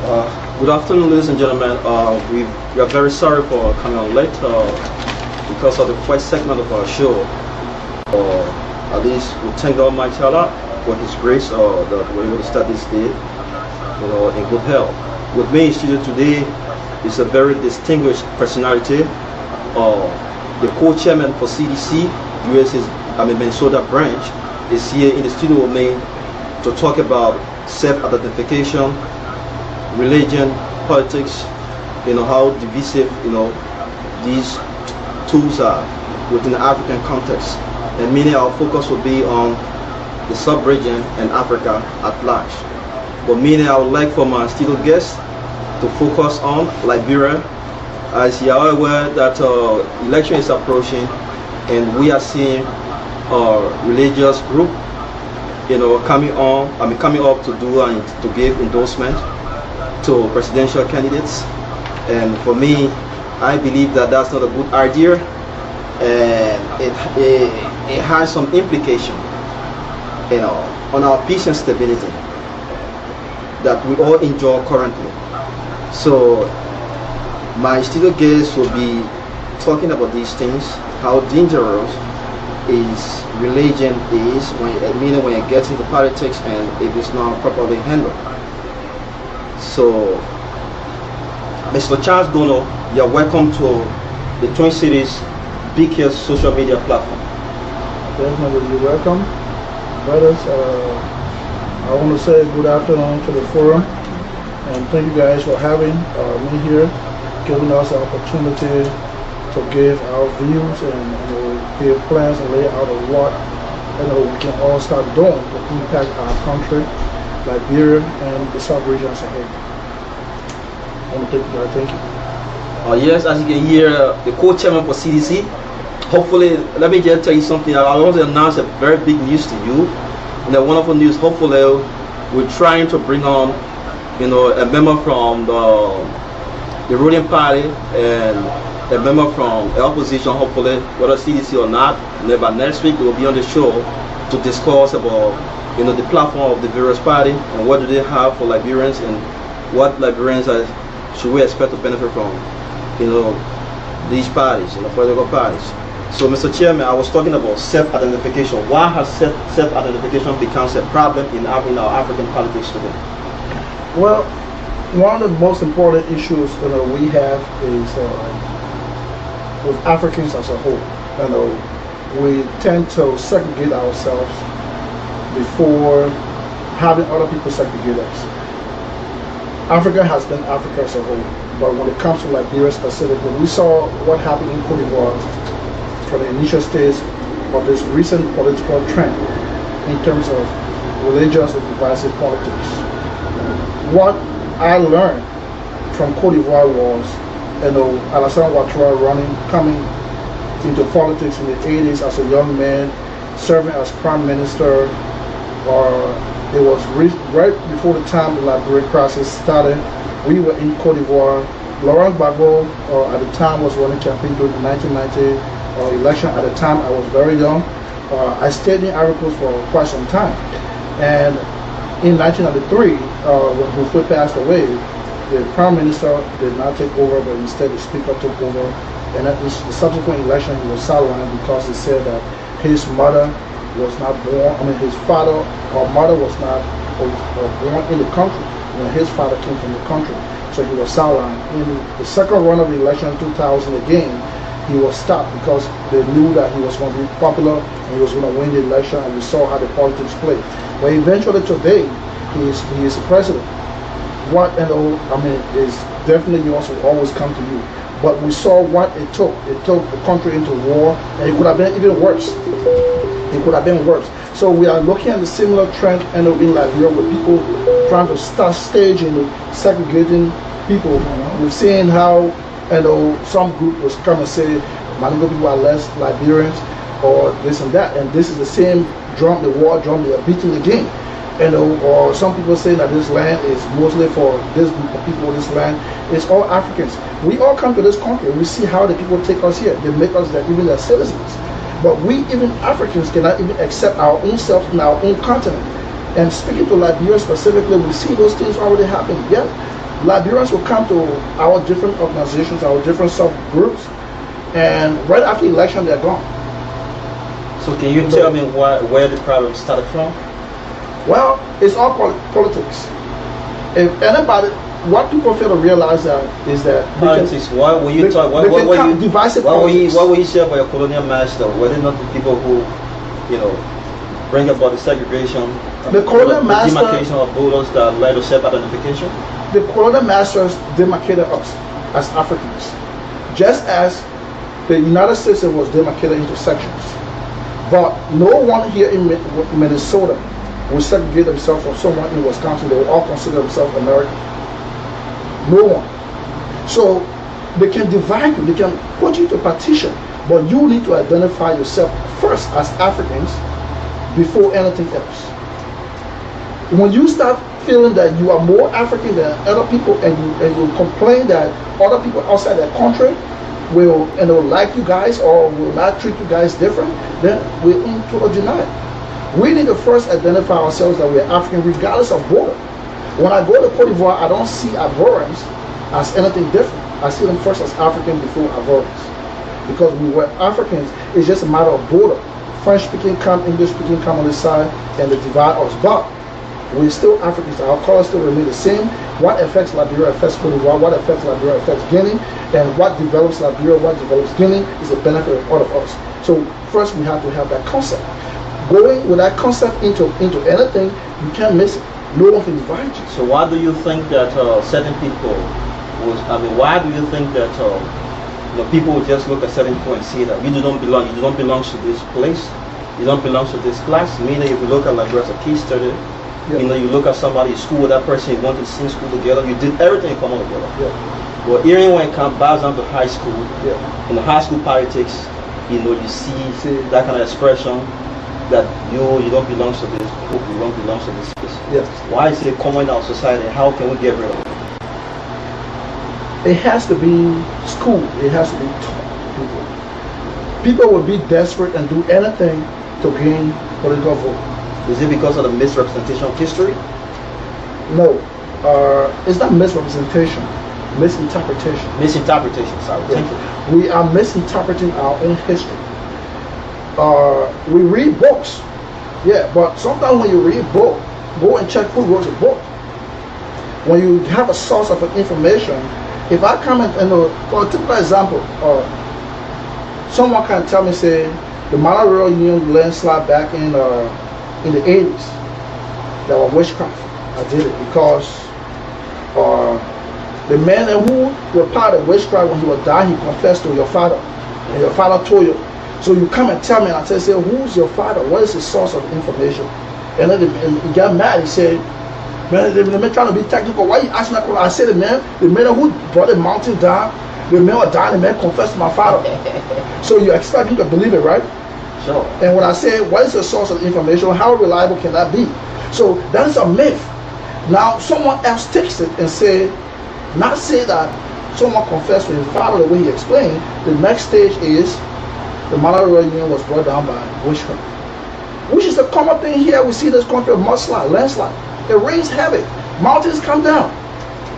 Good afternoon, ladies and gentlemen. We are very sorry for coming on late because of the first segment of our show. At least we thank the Almighty Allah for His grace that we're able to start this day, in good health. With me in studio today is a very distinguished personality, the co-chairman for CDC Minnesota branch is here in the studio with me to talk about self-identification, religion, politics, how divisive, these tools are within the African context. And meaning our focus will be on the sub-region and Africa at large. But meaning I would like for my studio guests to focus on Liberia, as you are aware that election is approaching and we are seeing a religious group, coming up to do and to give endorsement to presidential candidates. And for me, I believe that that's not a good idea, and it has some implication, on our peace and stability that we all enjoy currently. So my studio guests will be talking about these things, how dangerous is religion is when it gets into politics and it is not properly handled. So, Mr. Charles Dono, you're welcome to the Twin Cities biggest social media platform. Definitely, you're welcome. Brothers, I want to say good afternoon to the forum, and thank you guys for having me here, giving us the opportunity to give our views and give plans and lay out of what we can all start doing to impact our country, Liberia, and the sub-region as a whole. I want to thank you. Yes, as you can hear, the co-chairman for CDC. Hopefully, let me just tell you something. I want to announce a very big news to you. And the wonderful news, hopefully, we're trying to bring on, a member from the ruling party and a member from the opposition, hopefully, whether CDC or not. And by next week, they will be on the show to discuss about, the platform of the various parties and what do they have for Liberians and what Liberians should we expect to benefit from, these parties, political parties. So, Mr. Chairman, I was talking about self-identification. Why has self-identification become a problem in our African politics today? Well, one of the most important issues we have is with Africans as a whole. We tend to segregate ourselves before having other people segregate us. Africa has been Africa as a whole, but when it comes to Liberia specifically, we saw what happened in Cote d'Ivoire for the initial stage of this recent political trend in terms of religious and divisive politics. What I learned from Cote d'Ivoire was, Alassane Ouattara coming into politics in the 80s as a young man, serving as prime minister. It was right before the time the Liberian crisis started. We were in Cote d'Ivoire. Laurent Gbagbo at the time was running campaign during the 1990 election. At the time, I was very young. I stayed in Ivory Coast for quite some time. And in 1993, when Houphouët passed away, the prime minister did not take over, but instead the speaker took over. And at the subsequent election, he was sidelined because he said that his mother was not born, his father or mother was not born in the country when his father came from the country. So he was sidelined. In the second run of the election in 2000 again, he was stopped because they knew that he was going to be popular and he was going to win the election, and we saw how the politics played. But eventually today, he is the president. What is definitely yours will always come to you. But we saw what it took. It took the country into war, and it could have been even worse. It could have been worse. So we are looking at the similar trend in Liberia with people trying to start staging segregating people. We've seen how some group was come and say Maningo people are less Liberians or this and that, and this is the same drum, the war drum they are beating again. Or some people say that this land is mostly for this group of people, this land is all Africans. We all come to this country, we see how the people take us here. They make us even their citizens. But we, even Africans, cannot even accept our own selves in our own continent. And speaking to Liberia specifically, we see those things already happening. Yeah, Liberians will come to our different organizations, our different subgroups, and right after election they're gone. So can you tell me where the problem started from? Well, it's all politics. If anybody, what people fail to realize is that politics. Why were you talking? What were you saying about your colonial master? Were they not the people who, bring about the segregation, the colonial master, demarcation of borders that led to self-identification? The colonial masters demarcated us as Africans, just as the United States was demarcated into sections. But no one here in Minnesota will segregate themselves from someone in Wisconsin. They will all consider themselves American. No one. So they can divide you, they can put you to partition, but you need to identify yourself first as Africans before anything else. When you start feeling that you are more African than other people, and you complain that other people outside their country will like you guys or will not treat you guys different, then we're into a denial. We need to first identify ourselves that we're African regardless of border. When I go to Cote d'Ivoire, I don't see Ivorians as anything different. I see them first as African before Ivorians. Because we were Africans, it's just a matter of border. French speaking come, English speaking come on this side, and they divide us. But we're still Africans. Our colors still remain the same. What affects Liberia affects Cote d'Ivoire. What affects Liberia affects Guinea. And what develops Liberia, what develops Guinea is the benefit of all of us. So first we have to have that concept. Going with that concept into anything, you can't miss it. No one can divide you. So why do you think that certain people why do you think that people will just look at certain people and see that you do not belong to this place, you don't belong to this class? Meaning if you look at Liberia as a case study, yeah. You look at somebody in school with that person, you want to sing school together, you did everything in common together. Yeah. But here when it comes down to high school, yeah. in the high school politics, you see that kind of expression that you don't belong to this group, you don't belong to this place. Yes. Why is it common in our society? How can we get rid of it? It has to be school. It has to be taught. People will be desperate and do anything to gain political vote. Is it because of the misrepresentation of history? No. It's not misrepresentation. Misinterpretation. Misinterpretation, sorry. Yeah. Thank you. We are misinterpreting our own history. We read books. Yeah, but sometimes when you read a book, go and check who wrote the book. When you have a source of information, if I come and for a typical example, someone can tell me, say, the Malaria Union landslide back in the 80s, that was witchcraft. I did it because the man who were part of witchcraft, when he was dying, he confessed to your father, and your father told you. So you come and tell me, and I say, who's your father? What is the source of information? And then he got mad. He said, man, the man trying to be technical. Why you asking that question? I said, the man who brought the mountain down, the man was dying, the man confessed to my father. So you expect him to believe it, right? Sure. And when I say, what is the source of information? How reliable can that be? So that is a myth. Now someone else takes it and say that someone confessed to his father the way he explained. The next stage is the Malaria Union was brought down by witchcraft, which is a common thing here. We see this country of mudslide, landslide. It rains heavy, mountains come down,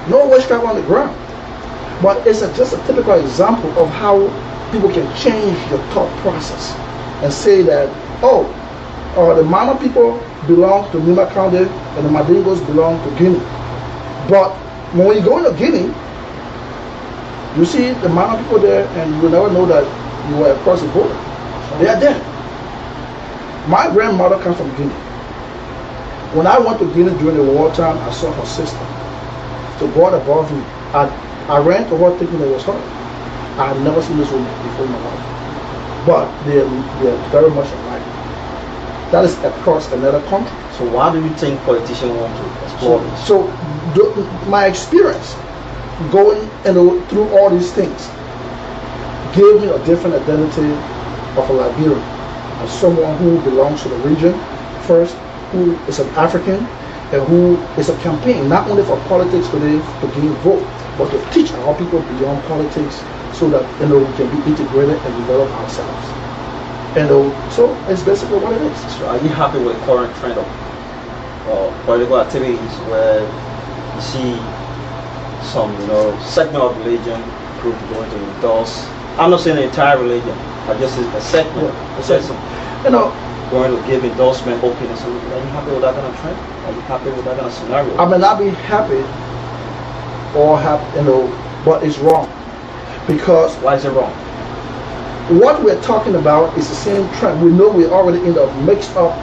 no witchcraft on the ground. But it's just a typical example of how people can change your thought process and say that, the Mana people belong to Nima County and the Mandingos belong to Guinea. But when you go into Guinea, you see the Mana people there, and you will never know that you were across the border. They are there. My grandmother comes from Guinea. When I went to Guinea during the wartime, I saw her sister. So God above me, I ran to her thinking it was her. I had never seen this woman before in my life. But they're very much alike. That is across another country. So why do you think politicians want to explore this? So my experience going through all these things gave me a different identity of a Liberian, as someone who belongs to the region first, who is an African, and who is a campaign not only for politics today to gain vote, but to teach our people beyond politics so that we can be integrated and develop ourselves. And so it's basically what it is. So are you happy with the current trend of political activities where you see some, segment of religion group going to endorse. I'm not saying the entire religion, but just a segment. Yeah, Going to give endorsement, opinion. So, are you happy with that kind of trend? Are you happy with that kind of scenario? I may not be happy or happy, but it's wrong. Because why is it wrong? What we're talking about is the same trend. We know we're already in the mixed up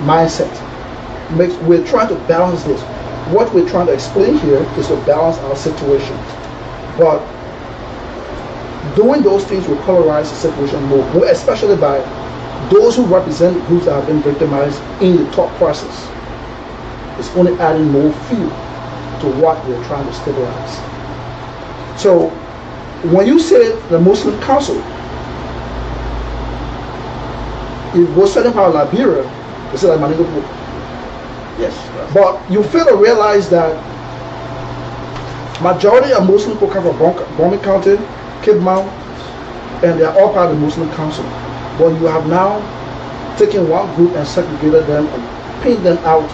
mindset. We're trying to balance this. What we're trying to explain here is to balance our situation. But doing those things will polarize the situation more, especially by those who represent groups that have been victimized in the thought process. It's only adding more fuel to what we're trying to stabilize. So when you say the Muslim Council, it was certain part of Liberia, they say like Manigo. Yes. But you fail to realize that majority of Muslim people come from Bombay County, Cape Mount, and they are all part of the Muslim Council. But you have now taken one group and segregated them and pinned them out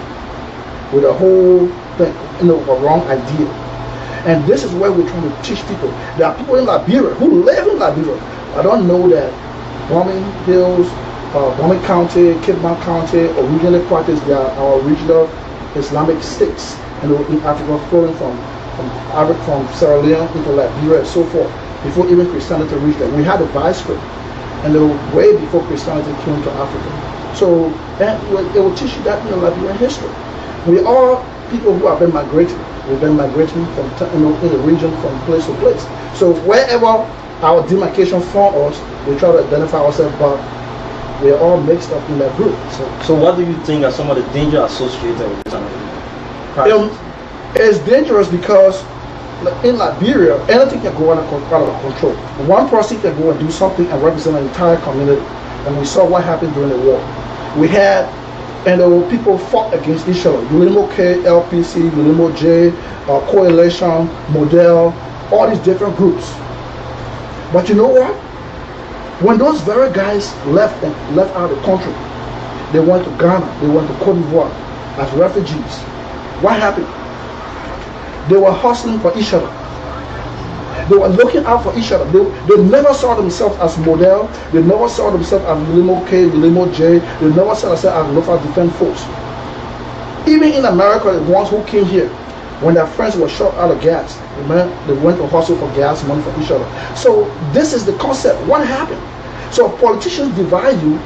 with a whole thing, a wrong idea. And this is where we're trying to teach people. There are people in Liberia who live in Liberia. I don't know that Bombay Hills, Bombay County, Cape Mount County originally practiced their regional Islamic states in Africa, flowing from Sierra Leone into Liberia and so forth, before even Christianity reached them. We had a vice grip, and they were way before Christianity came to Africa. So it will teach you that in Liberian history. We are people who have been migrating. We've been migrating from in the region from place to place. So wherever our demarcation for us, we try to identify ourselves, but we are all mixed up in that group. So what do you think are some of the dangers associated with this? It's dangerous because in Liberia, anything can go out of control. One person can go and do something and represent an entire community. And we saw what happened during the war. We had, people fought against each other. Ulimo K, LPC, Ulimo J, Coalition, Model, all these different groups. But you know what? When those very guys left out of the country, they went to Ghana, they went to Cote d'Ivoire as refugees. What happened? They were hustling for each other. They were looking out for each other. They never saw themselves as Model. They never saw themselves as Ulimo K, Ulimo J. They never saw themselves as local defense force. Even in America, the ones who came here, when their friends were short out of gas, they went to hustle for gas money for each other. So this is the concept. What happened? So politicians divide you.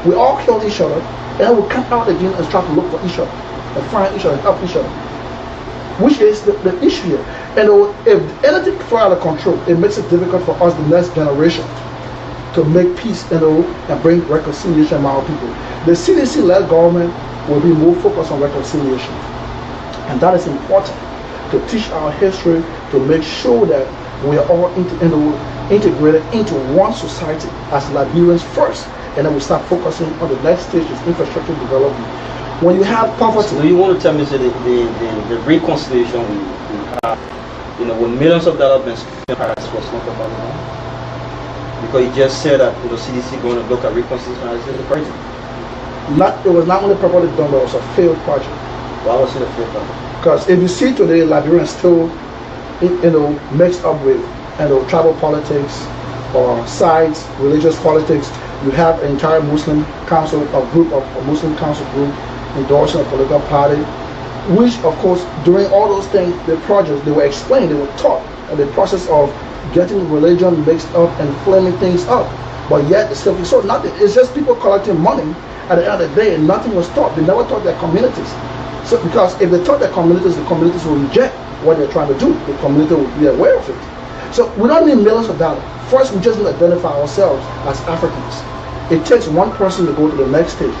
We all kill each other, and we come out again and start to look for each other and find each other and help each other. Which is the issue here. And if anything fly out of control, it makes it difficult for us, the next generation, to make peace and bring reconciliation among our people. The CDC-led government will be more focused on reconciliation. And that is important to teach our history, to make sure that we are all integrated into one society as Liberians first, and then we start focusing on the next stage, is infrastructure development. When you have poverty, so you want to tell me the reconciliation we have, with millions of dollars being spent, was not about it? Because you just said that the CDC going to look at reconciliation as the project. It was not only properly done, but it was a failed project. Why was it a failed project? Because if you see today, Liberians still, mixed up with tribal politics or sides, religious politics. You have an entire Muslim council, a Muslim council group endorsing a political party, which of course during all those things, the projects, they were explained, they were taught, and the process of getting religion mixed up and flaming things up. But yet it's still so nothing. It's just people collecting money at the end of the day, and nothing was taught. They never taught their communities. So because if they taught their communities, the communities will reject what they're trying to do. The community will be aware of it. So we don't need millions of dollars. First, we just need to identify ourselves as Africans. It takes one person to go to the next stage.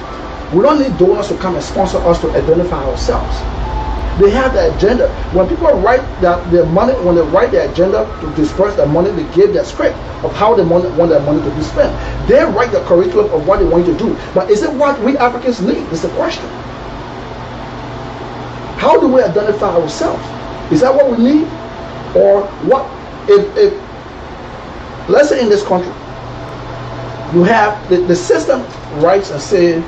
We don't need donors to come and sponsor us to identify ourselves. They have the agenda. When people write their money, when they write their agenda to disperse their money, they give their script of how they want their money to be spent. They write the curriculum of what they want to do. But is it what we Africans need? Is the question. How do we identify ourselves? Is that what we need? Or what? If let's say in this country, you have the system writes and say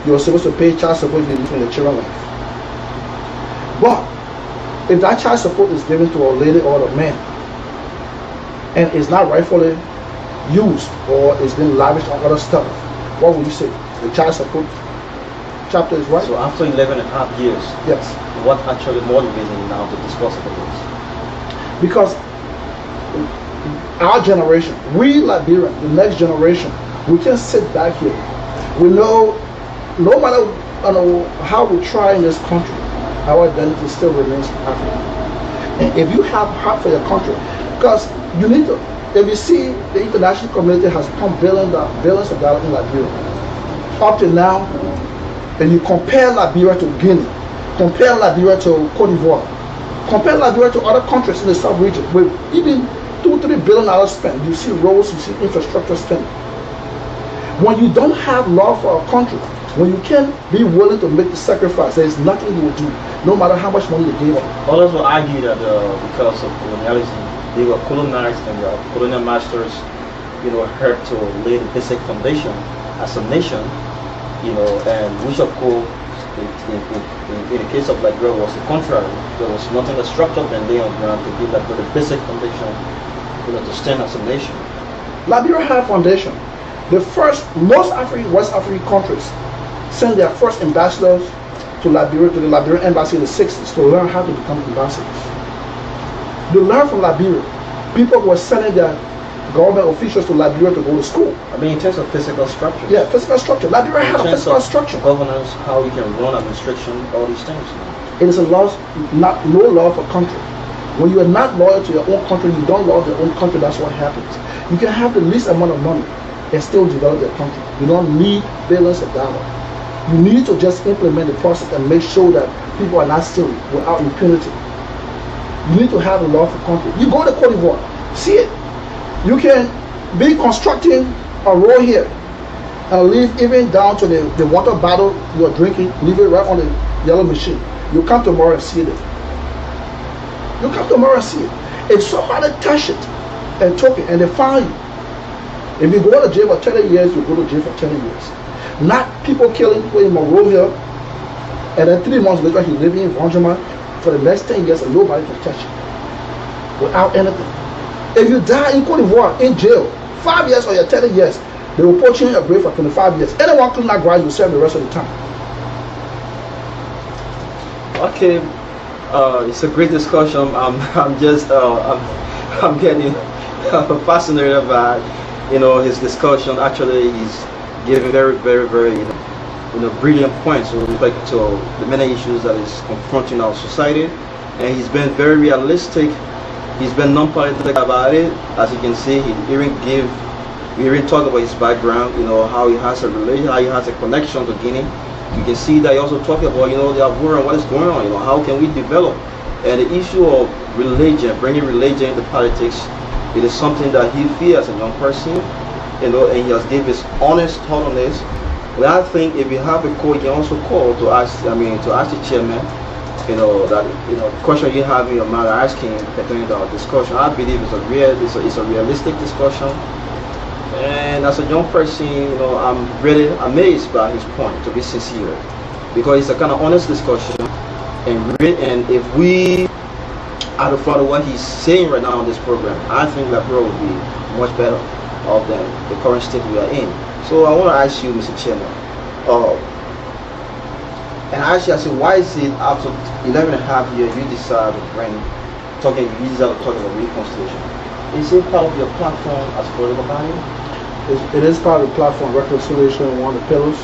you're supposed to pay child support if you live in the children life. But If that child support is given to a lady or a man and is not rightfully used or is being lavished on other stuff, what would you say? The child support chapter is right? So after 11 and a half years, yes. What actually motivated you now to discuss about this? Because our generation, we Liberians, the next generation, we can sit back here. We know, no matter how we try in this country, our identity still remains African. And if you have heart for your country, because you need to, if you see the international community has pumped billions of dollars in Liberia, up to now, and you compare Liberia to Guinea, compare Liberia to Cote d'Ivoire, compare Liberia to other countries in the South region, with even $2-3 billion spent, you see roads, you see infrastructure spent. When you don't have love for our country, when you can't be willing to make the sacrifice, there is nothing you will do, no matter how much money you gave up. Others will argue that because of colonialism, they were colonized and the colonial masters, helped to lay the basic foundation as a nation, and which of course, in the case of Liberia, was the contrary. There was nothing that structured and lay on ground to give Liberia the basic foundation, to stand as a nation. Liberia had a foundation. Most West African countries sent their first ambassadors to Liberia, to the Liberian embassy in the 60s to learn how to become ambassadors. They learned from Liberia. People were sending their government officials to Liberia to go to school. I mean, in terms of physical structure. Yeah, physical structure. Liberia had a physical structure. Governance, how you can run administration, all these things. It is a law, no law for country. When you are not loyal to your own country, you don't love your own country, that's what happens. You can have the least amount of money and still develop your country. You don't need billions of dollars. You need to just implement the process and make sure that people are not stealing without impunity. You need to have a law for country. You go to Cote d'Ivoire, see it. You can be constructing a road here and leave even down to the water bottle you're drinking, leave it right on the yellow machine. You come tomorrow and see it. You come tomorrow and see it. If somebody touch it and took it and they find you, if you go to jail for 30 years, you go to jail for 30 years. Not people killing people in Monrovia and then 3 months later he's living in Vanjama for the next 10 years and nobody can touch you without anything. If you die in Cote d'Ivoire in jail 5 years or 30 years, they will put you in a grave for 25 years. Anyone clean that ground, you serve the rest of the time. Okay, it's a great discussion. I'm getting fascinated by his discussion. Actually, he's giving very, very, very brilliant points with respect to the many issues that is confronting our society, and he's been very realistic. He's been non-political about it. As you can see, he even talk about his background, how he has a relation, how he has a connection to Guinea. You can see that he also talk about, the war and what is going on, how can we develop. And the issue of religion, bringing religion into politics, it is something that he feels as a young person, and he has given his honest thought on this. But I think if you have a call, you can also call to ask, to ask the chairman, the question you have in your mind, asking pertaining to our discussion. I believe it's a realistic discussion. And as a young person, I'm really amazed by his point, to be sincere, because it's a kind of honest discussion. And if we are to follow what he's saying right now on this program, I think Liberia will be much better off than the current state we are in. So I want to ask you, Mr. Chairman, and actually I said, why is it after 11 and a half years you decide to talk about reconciliation? Is it part of your platform as a political party? It is part of the platform. Reconciliation, one of the pillars.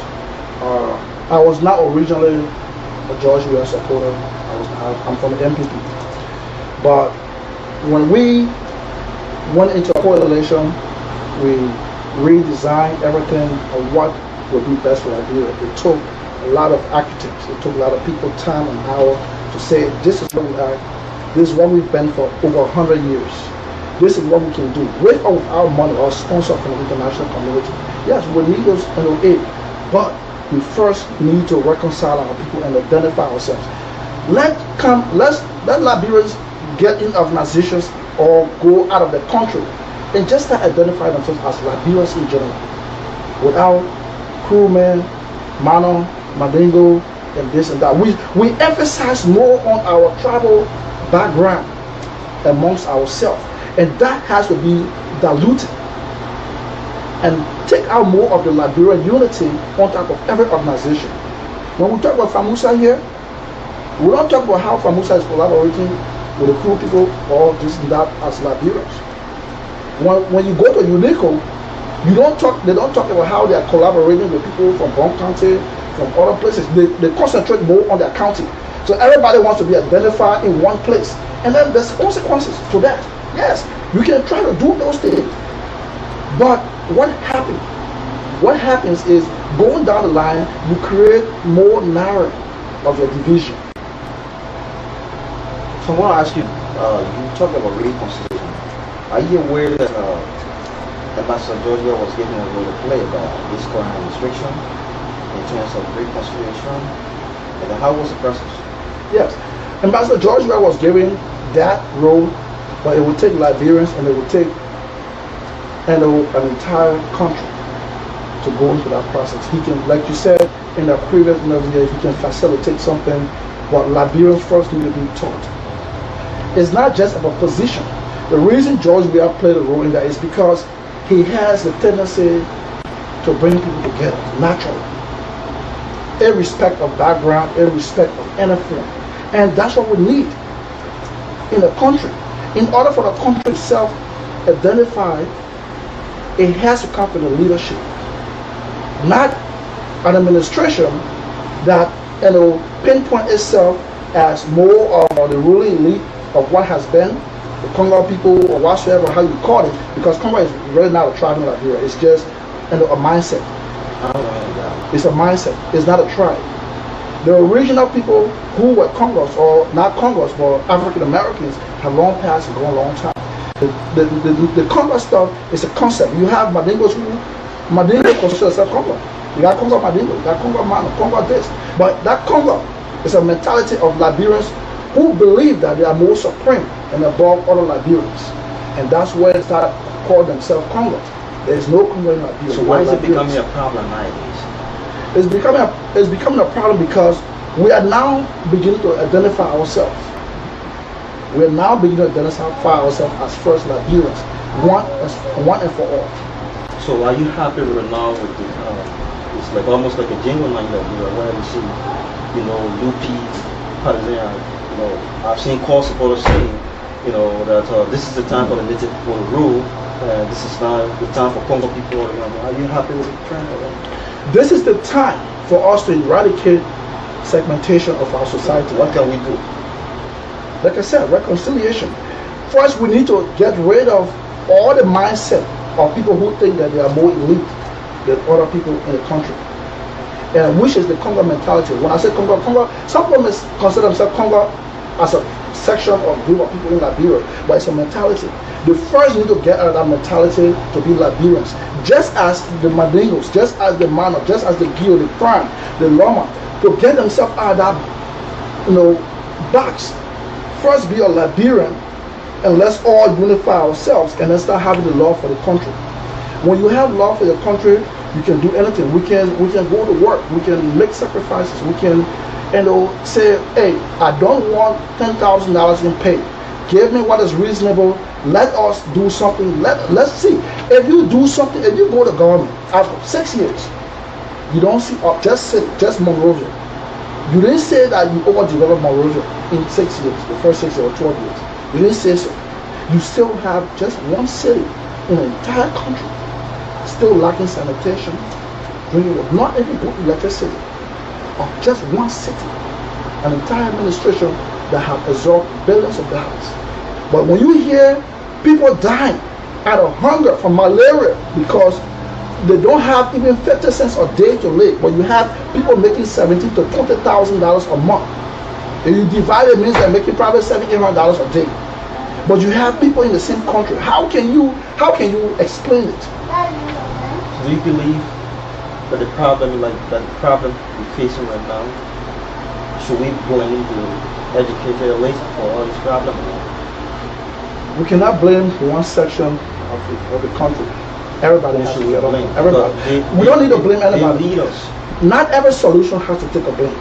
I was not originally a George Weah supporter. I'm from the MPP. But when we went into a coalition, we redesigned everything of what would be best for Liberia. It took a lot of architects. It took a lot of people time and hour to say, this is what we are. This is what we've been for over 100 years. This is what we can do. With or without money or sponsor from the international community. Yes, we need those aid, but we first need to reconcile our people and identify ourselves. Let Liberians get in organizations or go out of the country and just start identifying themselves as Liberians in general. Without Crewman, Mano, Madingo, and this and that. We emphasize more on our tribal background amongst ourselves, and that has to be diluted and take out more of the Liberian unity on top of every organization. When we talk about FAMUSA here, we don't talk about how FAMUSA is collaborating with the Kru people or this and that as Liberians. When you go to UNICO, they don't talk about how they are collaborating with people from Bronx County, from other places. They concentrate more on their county. So everybody wants to be identified in one place. And then there's consequences to that. Yes, you can try to do those things. But what happens? What happens is, going down the line, you create more narrow of your division. So I want to ask you, you talk about reconciliation. Are you aware that Ambassador George Weah was given a role to play about this current administration in terms of reconciliation? And how was the process? Yes, Ambassador George Weah was given that role, but it would take Liberians and it would take an entire country to go into that process. He can, like you said in the previous interview, he can facilitate something, but Liberians first need to be taught. It's not just about position. The reason George Weah played a role in that is because he has the tendency to bring people together naturally, irrespective of background, irrespective of anything. And that's what we need in a country. In order for the country itself identify, it has to come from the leadership, not an administration that pinpoint itself as more of the ruling elite of what has been the Congo people or whatsoever, how you call it, because Congo is really not a tribe in Liberia. It's just a mindset. It's a mindset. It's not a tribe. The original people who were Congos, or not Congos, but African Americans, have long passed and gone a long time. The Congo stuff is a concept. You have Mandingos who Mandingo considers themselves Congo. You got Congo Mandingo, you got Congo Mano, Congo this. But that Congo is a mentality of Liberians who believe that they are more supreme and above other Liberians. And that's where they start calling themselves Congos. There is no Congo in Liberia. So why is it becoming a problem nowadays? It's becoming a problem because we are now beginning to identify ourselves. We are now beginning to identify ourselves as first Liberians, one and for all. So are you happy right now with the it's like almost like a jingle line that where we see, Lupi, Partizan, I've seen call supporters saying, that this is the time for the native people to rule, this is not the time for Congo people. Are you happy with the trend? This is the time for us to eradicate segmentation of our society. What can we do? Like I said, reconciliation. First, we need to get rid of all the mindset of people who think that they are more elite than other people in the country, and which is the Congo mentality. When I say Congo, some people consider themselves Congo as a section or group of people in Liberia, but it's a mentality. They first need to get out of that mentality to be Liberians, just as the Mandingos, just as the Mano, just as the Gio, the Pran, the Loma, to get themselves out of that box. First be a Liberian, and let's all unify ourselves and then start having the love for the country. When you have love for your country, you can do anything. We can go to work, we can make sacrifices, we can say, hey, I don't want $10,000 in pay. Give me what is reasonable. Let us do something. Let's see. If you do something, if you go to government after 6 years, you don't see just Monrovia. You didn't say that you overdeveloped Monrovia in 6 years, the first 6 years or 12 years. You didn't say so. You still have just one city in the entire country still lacking sanitation, drinking water, not even good electricity. Of just one city, an entire administration that have absorbed billions of dollars. But when you hear people dying out of hunger from malaria because they don't have even 50 cents a day to live, but you have people making $17,000 to $20,000 a month. If you divide it, means they're making probably $700-800 a day. But you have people in the same country. How can you explain it? Do you believe that the problem we're facing right now, should we go into educated elite for all these problems? We cannot blame one section of the country. Everybody has to get on. Everybody. We don't need to blame anybody. They lead us. Not every solution has to take a blame.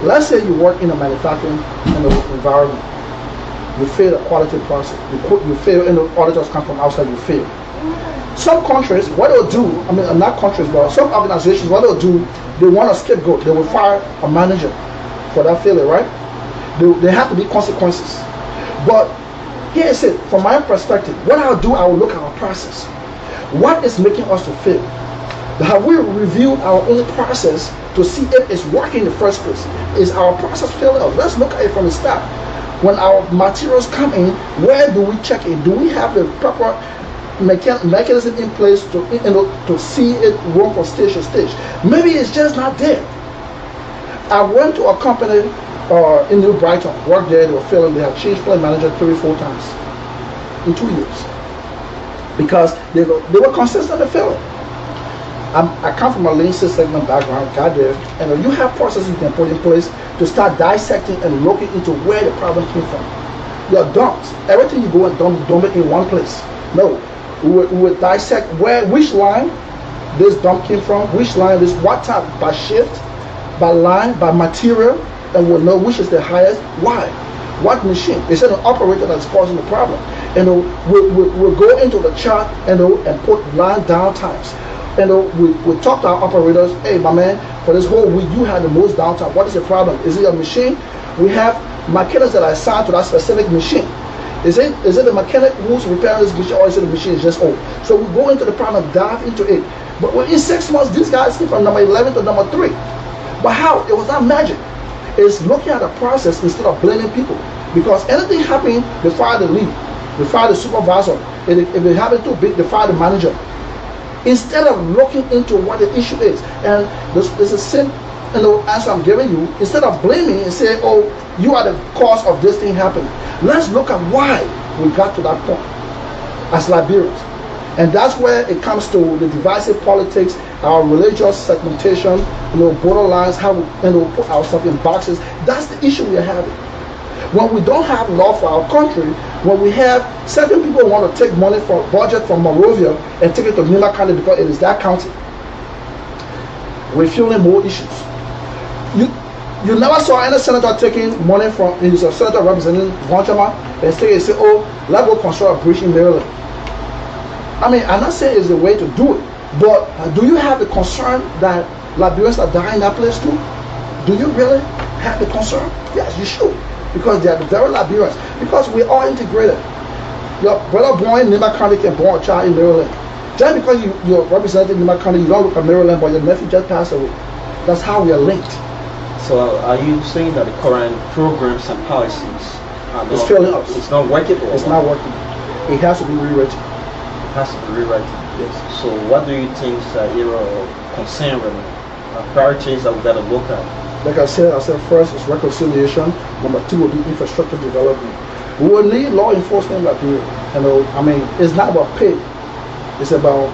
Let's say you work in a manufacturing environment. You fail a quality process. You fail, and the auditors come from outside. You fail. Some countries, what they'll do, I mean, not countries, but some organizations, what they'll do, they want a scapegoat. They will fire a manager for that failure, right? There have to be consequences. But here is it, from my perspective, what I'll do, I will look at our process. What is making us to fail? Have we reviewed our own process to see if it's working in the first place? Is our process failing us? Let's look at it from the start. When our materials come in, where do we check it? Do we have the proper mechanism in place to see it run from stage to stage? Maybe it's just not there. I went to a company in New Brighton, worked there, they were failing. They have changed plant manager 3-4 times in 2 years because they were consistently failing. I come from a Lean Six Sigma background, got there, and you have processes you can put in place to start dissecting and looking into where the problem came from. Your dumps, everything you go and dump it in one place. No, we would dissect which line this dump came from, which line this, what type, by shift, by line, by material, and we'll know which is the highest, why, what machine. Is it an operator that's causing the problem? And we'll go into the chart and put line down times. And we talk to our operators, hey, my man, for this whole week, you had the most downtime. What is the problem? Is it your machine? We have mechanics that are assigned to that specific machine. Is it the mechanic who's repairing this machine, or is it the machine is just old? So we go into the problem, dive into it. But in 6 months, these guys came from number 11 to number 3. But how? It was not magic. It's looking at the process instead of blaming people. Because anything happening, they fire the lead, they fire the supervisor. If they happen too big, they fire the manager. Instead of looking into what the issue is, and this is a simple answer I'm giving you, instead of blaming and saying, oh, you are the cause of this thing happening, let's look at why we got to that point as Liberians. And that's where it comes to the divisive politics, our religious segmentation, borderlines, how we put ourselves in boxes. That's the issue we are having. When we don't have law for our country, when we have certain people want to take money from budget from Monrovia and take it to Nima County because it is that county, we're feeling more issues. You never saw any senator taking money from, he's a senator representing Bonchama, and say, oh, let's go construct a bridge in Maryland. I mean, I'm not saying it's the way to do it, but do you have the concern that Liberians are dying in that place too? Do you really have the concern? Yes, you should. Because they are the very Liberians. Because we are integrated. Your brother born in Nima County can born a child in Maryland. Just because you're representing Nima County, you don't look at Maryland, but your nephew just passed away. That's how we are linked. So are you saying that the current programs and policies are it's failing us? It's not working? It's not working. It has to be rewritten. It has to be rewritten. Yes. So what do you think is the area of concern right priorities that we got to look at? Like I said first is reconciliation. Number 2 will be infrastructure development. We will need law enforcement like here. I mean, it's not about pay. It's about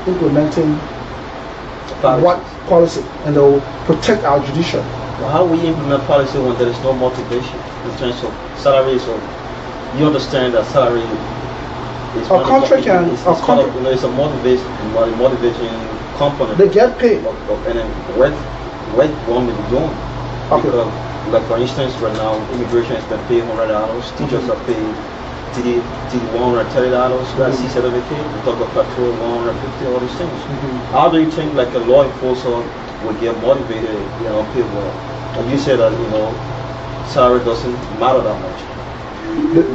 implementing what policy and protect our judiciary. Well, how we implement policy when there is no motivation in terms of salary? So you understand that salary is a contract can. It's a motivating component. They get paid. And then what one will be doing? Okay. Because, like for instance, right now immigration has been paid $100. Teachers are paid $130. C certificate. We talk about patrol $150. All these things. How do you think like a law enforcer would get motivated? People. And you said that salary doesn't matter that much.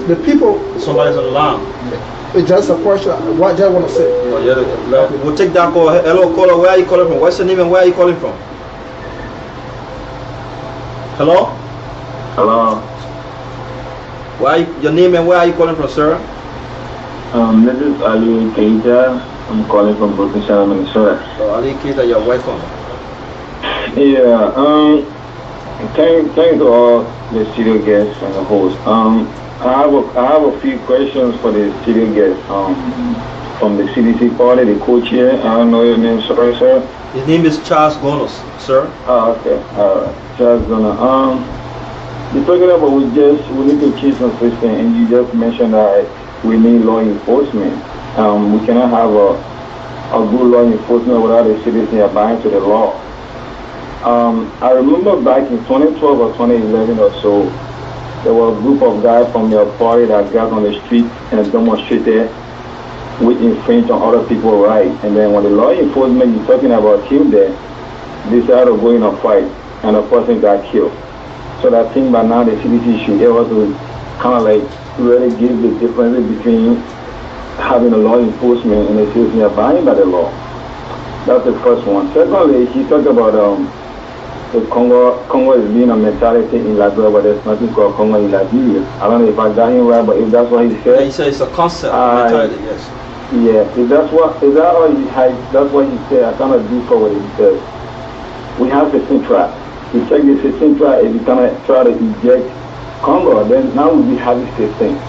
The people. Somebody's on the line. It's just a question. What do I want to say? We'll take that call. Hello, caller. Where are you calling from? What's your name and where are you calling from? Hello? Hello. Your name and where are you calling from, sir? This is Ali Keita. I'm calling from Brooklyn, Minnesota. So Ali Keita, you're welcome. Yeah. Thank to all the studio guests and the host. I have a few questions for the studio guests. From the CDC party, the co-chair. I don't know your name, sorry, sir. His name is Charles Gonos, sir. Oh, okay. Charles Gonos. The president, we need to change some system, and you just mentioned that we need law enforcement. We cannot have a good law enforcement without the citizen abiding to the law. I remember back in 2012 or 2011 or so, there was a group of guys from your party that got on the street and demonstrated with infringe on other people's rights. And then when the law enforcement is talking about kill them, they decided to go in a fight and a person got killed. So I think by now the CDC should help us to kind of like really give the difference between having a law enforcement and the citizen abiding by the law. That's the first one. Secondly, he talked about the Congo is being a mentality in Liberia, but there's nothing called Congo in Liberia. I don't know if I got him right, but if that's what he said. Yeah, he said it's a concept, mentality, yes. Yeah, if that's what he said, I kind of differ with it because we have the Sintra. We check the Sintra and we kind of try to eject Congo, then now we have the system.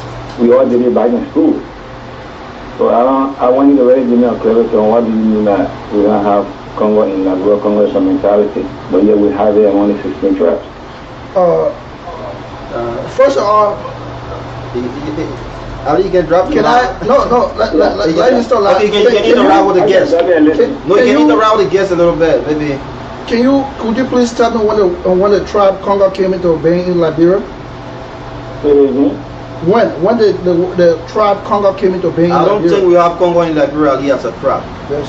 We all did it back in school. So I want you to really give me a clarity on what do you mean that we don't have Congo in Liberia. Congo is a mentality, but yet we have it among the 16 tribes. First of all, you can drop can I? No. Let me start. Okay, can you interact with the guest? No, you can interact with the guest a little bit, maybe. Could you please tell me when the tribe Congo came into being in Liberia? When the tribe Congo came into being in Liberia? I don't think we have Congo in Liberia as a tribe. Yes.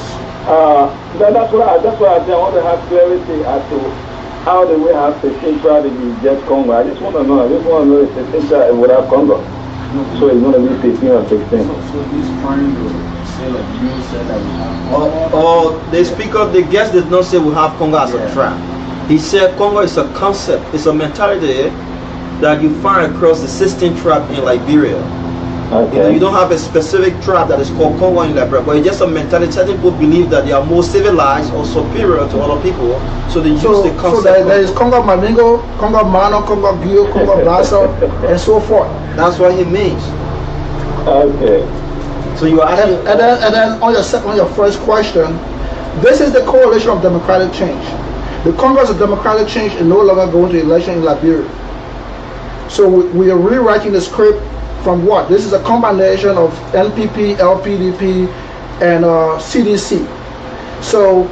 That's what I say. I want to have clarity as to how do we have the same tribe that you just Congo. I just want to know if the same tribe without Congo. So it's going to be 15 or 16. So he's trying to say like you said that we have. The speaker, the guest did not say we have Congo as a tribe. He said Congo is a concept, it's a mentality that you find across the 16 tribes in Liberia. Okay. You don't have a specific tribe that is called Congo in Liberia, but it's just a mentality. Certain people believe that they are more civilized or superior to other people, so they use the concept. So there is Congo Maningo, Congo Mano, Congo Gio, Congo Blaso, and so forth. That's what he means. Okay. So you are asking, and then on your first question, this is the coalition of democratic change. The Congress of Democratic Change is no longer going to election in Liberia. So we are rewriting the script from what? This is a combination of NPP, LPDP, and CDC. So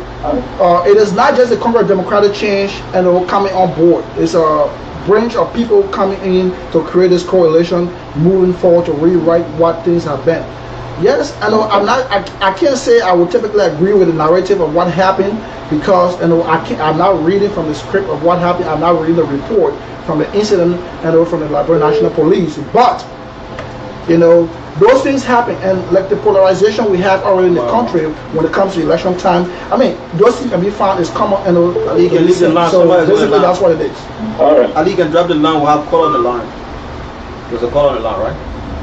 it is not just the Congress of Democratic Change and coming on board. It's a branch of people coming in to create this coalition, moving forward to rewrite what things have been. Yes, I know. I can't say I would typically agree with the narrative of what happened because I'm not reading from the script of what happened. I'm not reading the report from the incident and from the Liberia National Police. But those things happen, and like the polarization we have already in the country when it comes to election time. I mean, those things can be found as common. Ali can leave the line. So basically, that's what it is. All right. Ali can drop the line. We'll have call on the line. There's a call on the line, right?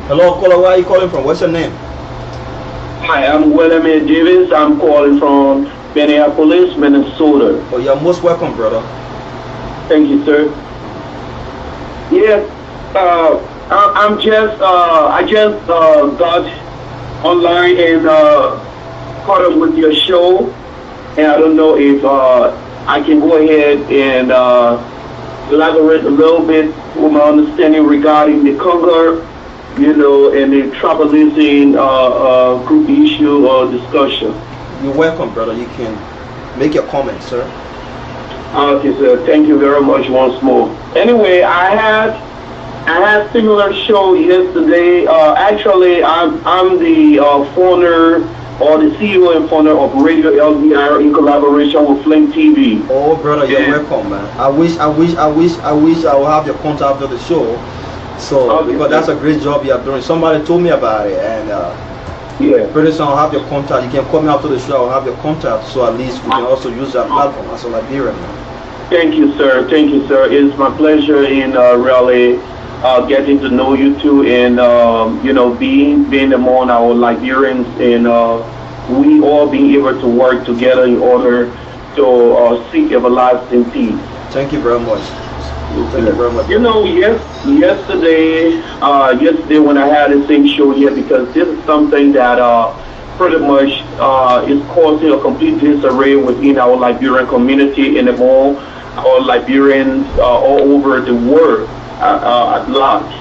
Hello, caller. Where are you calling from? What's your name? Hi, I'm Weah Davis. I'm calling from Minneapolis, Minnesota. Oh, you're most welcome, brother. Thank you, sir. Yeah, I just got online and caught up with your show, and I don't know if I can go ahead and elaborate a little bit with my understanding regarding the Congo, and the tribalism group issue or discussion. You're welcome, brother. You can make your comment, sir. Okay, sir. Thank you very much once more. Anyway, I had similar show yesterday. Actually, I'm the founder or the CEO and founder of Radio LDR in collaboration with Flame TV. Oh, brother, you're welcome, man. I wish I will have your contact after the show. So, okay, because that's a great job you are doing. Somebody told me about it, and yeah. Pretty soon I'll have your contact. You can call me after the show. I'll have your contact, so at least we can also use that platform as a Liberian, man. Thank you, sir. Thank you, sir. It's my pleasure in really getting to know you too, and being among our Liberians, and we all being able to work together in order to seek everlasting peace. Thank you very much. Thank you very much. Yesterday when I had the same show here, because this is something that pretty much is causing a complete disarray within our Liberian community and among our Liberians all over the world at large.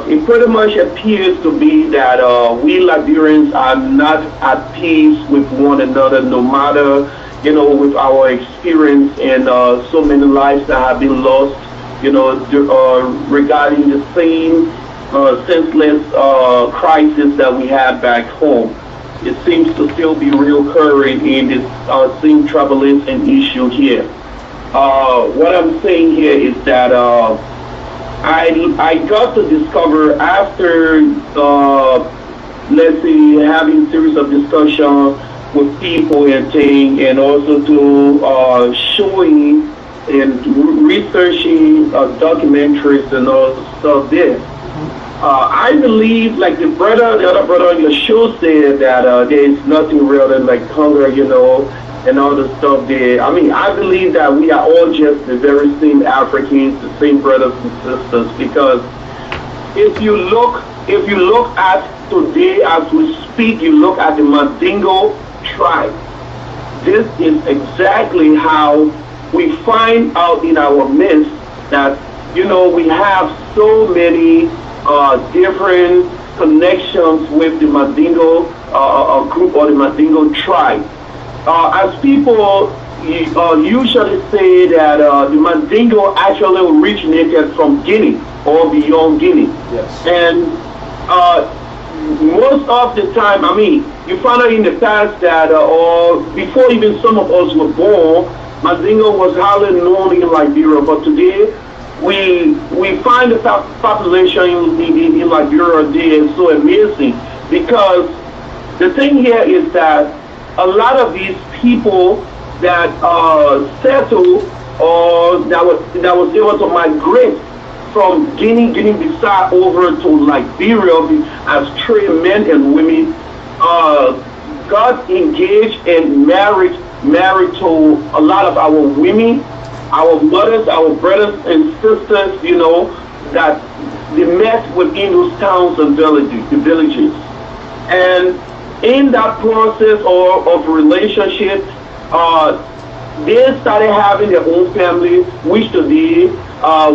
It pretty much appears to be that we Liberians are not at peace with one another, no matter you know, with our experience and so many lives that have been lost, you know, regarding the same senseless crisis that we had back home. It seems to still be reoccurring in this same prevalence and issue here. What I'm saying here is that I got to discover after, let's say, having series of discussion with people and things, and also to showing and researching documentaries and all the stuff there. I believe, like the other brother on your show said, that there is nothing real than like hunger, you know, and all the stuff there. I mean, I believe that we are all just the very same Africans, the same brothers and sisters, because if you look at today as we speak, you look at the Mandingo tribe. This is exactly how we find out in our midst that, you know, we have so many different connections with the Mandingo group or the Mandingo tribe. As people usually say that the Mandingo actually originated from Guinea or beyond Guinea. Yes. And most of the time, I mean, you find out in the past that, or before even some of us were born, Mandingo was hardly known in Liberia, but today we find the population in Liberia there is so amazing, because the thing here is that a lot of these people that settled or that was able to migrate from Guinea-Bissau over to Liberia as trade men and women got engaged and married to a lot of our women, our mothers, our brothers and sisters, you know, that they met within those towns and villages. And in that process of relationship, they started having their own family, which today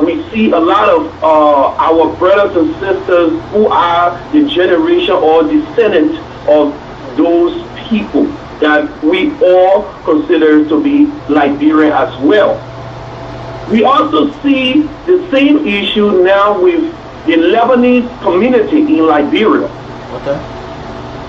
we see a lot of our brothers and sisters who are the generation or descendants of those people that we all consider to be Liberian as well. We also see the same issue now with the Lebanese community in Liberia. Okay.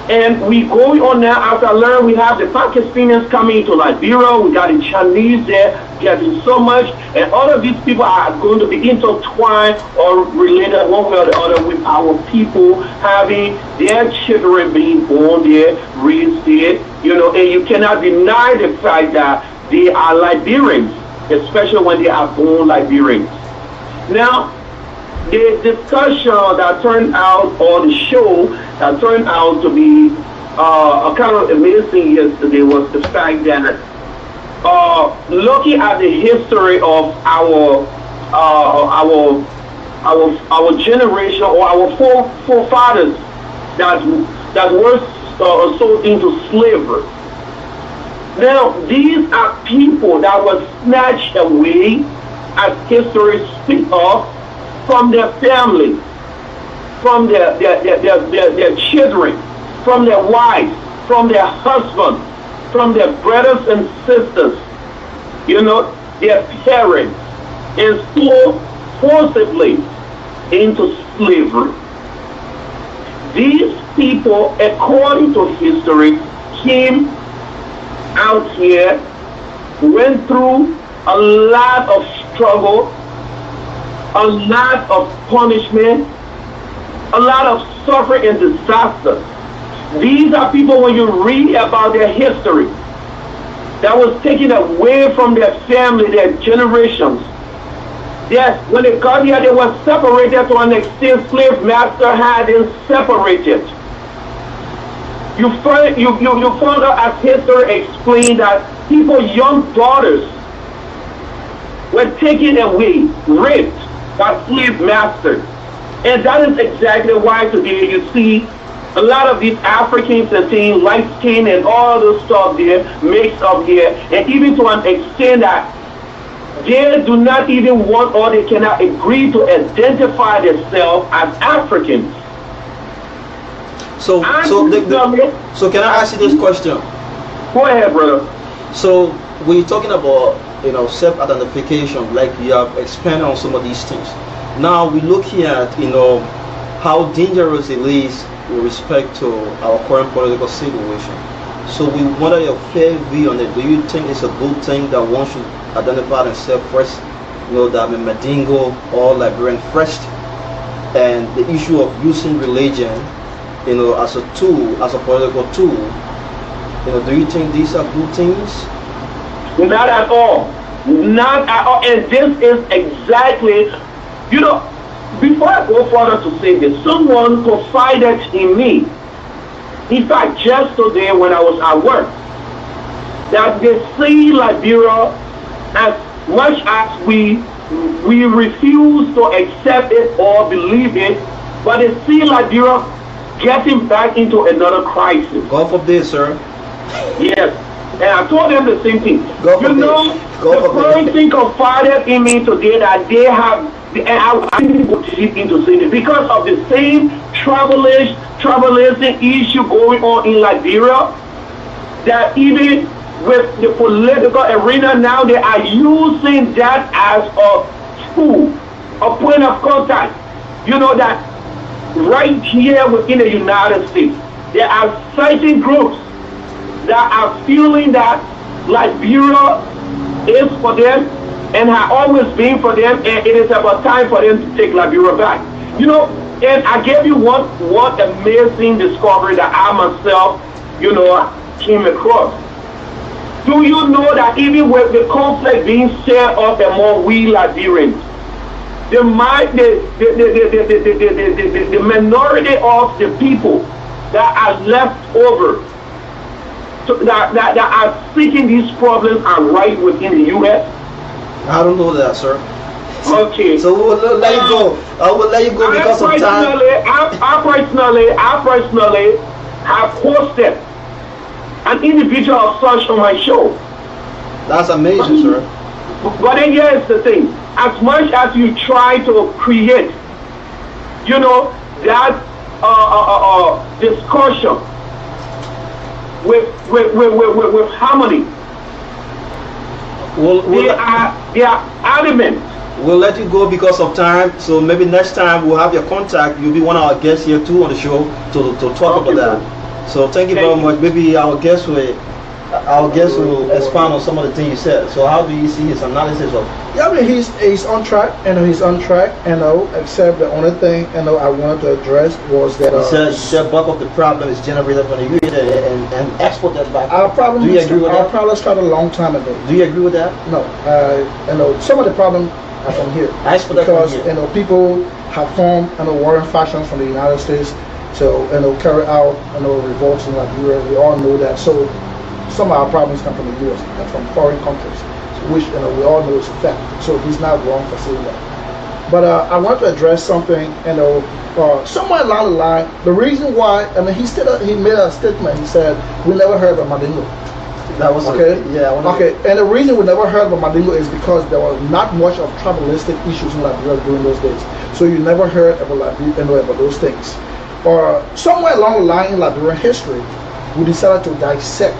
And we going on now, as I learned, we have the Pakistanis coming into Liberia, we got the Chinese there getting so much, and all of these people are going to be intertwined or related one way or the other with our people, having their children being born there, raised there, you know, and you cannot deny the fact that they are Liberians, especially when they are born Liberians. Now, the discussion that turned out, or the show that turned out to be kind of amazing yesterday, was the fact that looking at the history of our generation or our forefathers that were sold into slavery. Now, these are people that were snatched away, as history speaks of, from their family, from their children, from their wives, from their husbands, from their brothers and sisters, you know, their parents, and so forcibly into slavery. These people, according to history, came out here, went through a lot of struggle, a lot of punishment, a lot of suffering and disaster. These are people, when you read about their history, that was taken away from their family, their generations. Yes, when they got here, they were separated to an extent. Slave master had them separated. You found out, as history explained, that people, young daughters, were taken away, raped by slave masters. And that is exactly why today you see a lot of these Africans and things, light skin and all this stuff there mixed up here, and even to an extent that they do not even want, or they cannot agree to identify themselves as Africans. So can I ask you this question? Go ahead, brother. So when you're talking about self-identification, like you have expanded on some of these things. Now we look here at how dangerous it is with respect to our current political situation. So we wanted your fair view on it. Do you think it's a good thing that one should identify themselves first? That I'm a Mandingo or Liberian first, and the issue of using religion, as a tool, as a political tool. Do you think these are good things? Not at all. Not at all. And this is exactly, before I go further to say this, someone confided in me, in fact, just today when I was at work, that they see Liberia, as much as we refuse to accept it or believe it, but they see Liberia getting back into another crisis. God forbid, sir. Yes. And I told them the same thing. The current thing confided in me today that they have, and I didn't go deep into saying it, because of the same tribalism issue going on in Liberia, that even with the political arena now, they are using that as a tool, a point of contact. That right here within the United States, there are certain groups that are feeling that Liberia is for them and has always been for them, and it is about time for them to take Liberia back. And I gave you one amazing discovery that I myself, came across. Do you know that even with the conflict being shared up among we Liberians, the minority of the people that are left over, that are seeking these problems are right within the U.S.? I don't know that, sir. Okay. So we will let you go. I will let you go because of time. I personally have hosted an individual of such on my show. That's amazing, sir. But then here's the thing. As much as you try to create, that discussion with harmony, they are adamant. We'll let you go because of time. So maybe next time we'll have your contact. You'll be one of our guests here too on the show to talk about that. So thank you very much. Maybe our guest will expand on some of the things you said. So how do you see his analysis of? Yeah, I mean he's on track, he's on track, except the only thing I wanted to address was that he said bulk of the problem is generated from the US and exported back. Our problem. Do you agree with that? Our problem started a long time ago. Do you agree with that? No, some of the problem are from here. Because people have formed warring factions from the United States to carry out revolts in Liberia. We all know that. So some of our problems come from the US and from foreign countries, which we all know is a fact. So he's not wrong for saying that. But I want to address something, somewhere along the line, the reason why, he made a statement. He said we never heard of Mandingo. That was okay. Okay, and the reason we never heard of Mandingo is because there was not much of tribalistic issues in Liberia during those days. So you never heard about about those things. Or somewhere along the line in Liberian history, we decided to dissect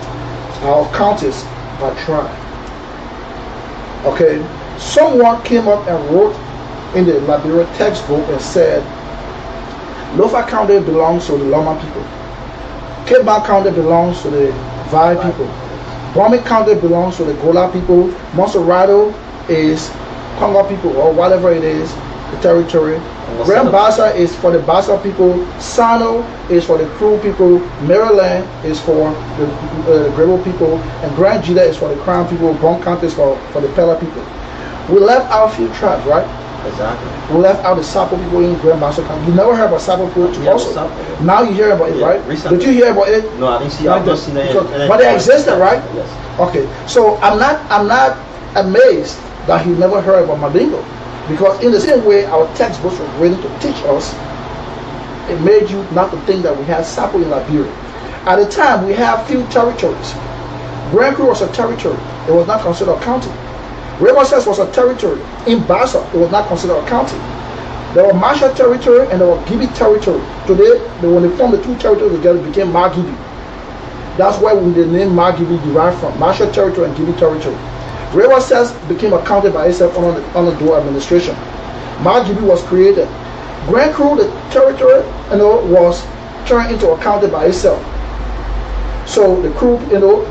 our counties by tribe. Okay, someone came up and wrote in the Liberian textbook and said, Lofa County belongs to the Loma people. Cape Mount County belongs to the Vai people. Bombay County belongs to the Gola people. Monserrato is Congo people, or whatever it is, the territory. Grand Bassa is for the Bassa people. Sano is for the Kru people. Maryland is for the Grebo people. And Grand Jida is for the Crown people. Bon County is for the Pella people. We left out a few tribes, right? Exactly. We left out the Sapo people in Grand Bassa County. You never heard about Sapo people too also. Now you hear about it, right? Recently. Did you hear about it? No, I didn't see it. But they existed, right? Yes. Okay. So I'm not amazed that he never heard about Mandingo. Because in the same way our textbooks were written to teach us, it made you not to think that we had Sapo in Liberia. At the time, we had few territories. Grand Kru was a territory. It was not considered a county. Rivers was a territory. In Bassa, it was not considered a county. There was Masha territory and there was Gibi territory. Today, when they formed the two territories together, it became Magibi. That's where the name Margibi derived from. Marshall Territory and Gibi Territory. River Cells became accounted by itself under dual administration. Margibi was created. Grand Crew, the territory, was turned into accounted by itself. So the crew,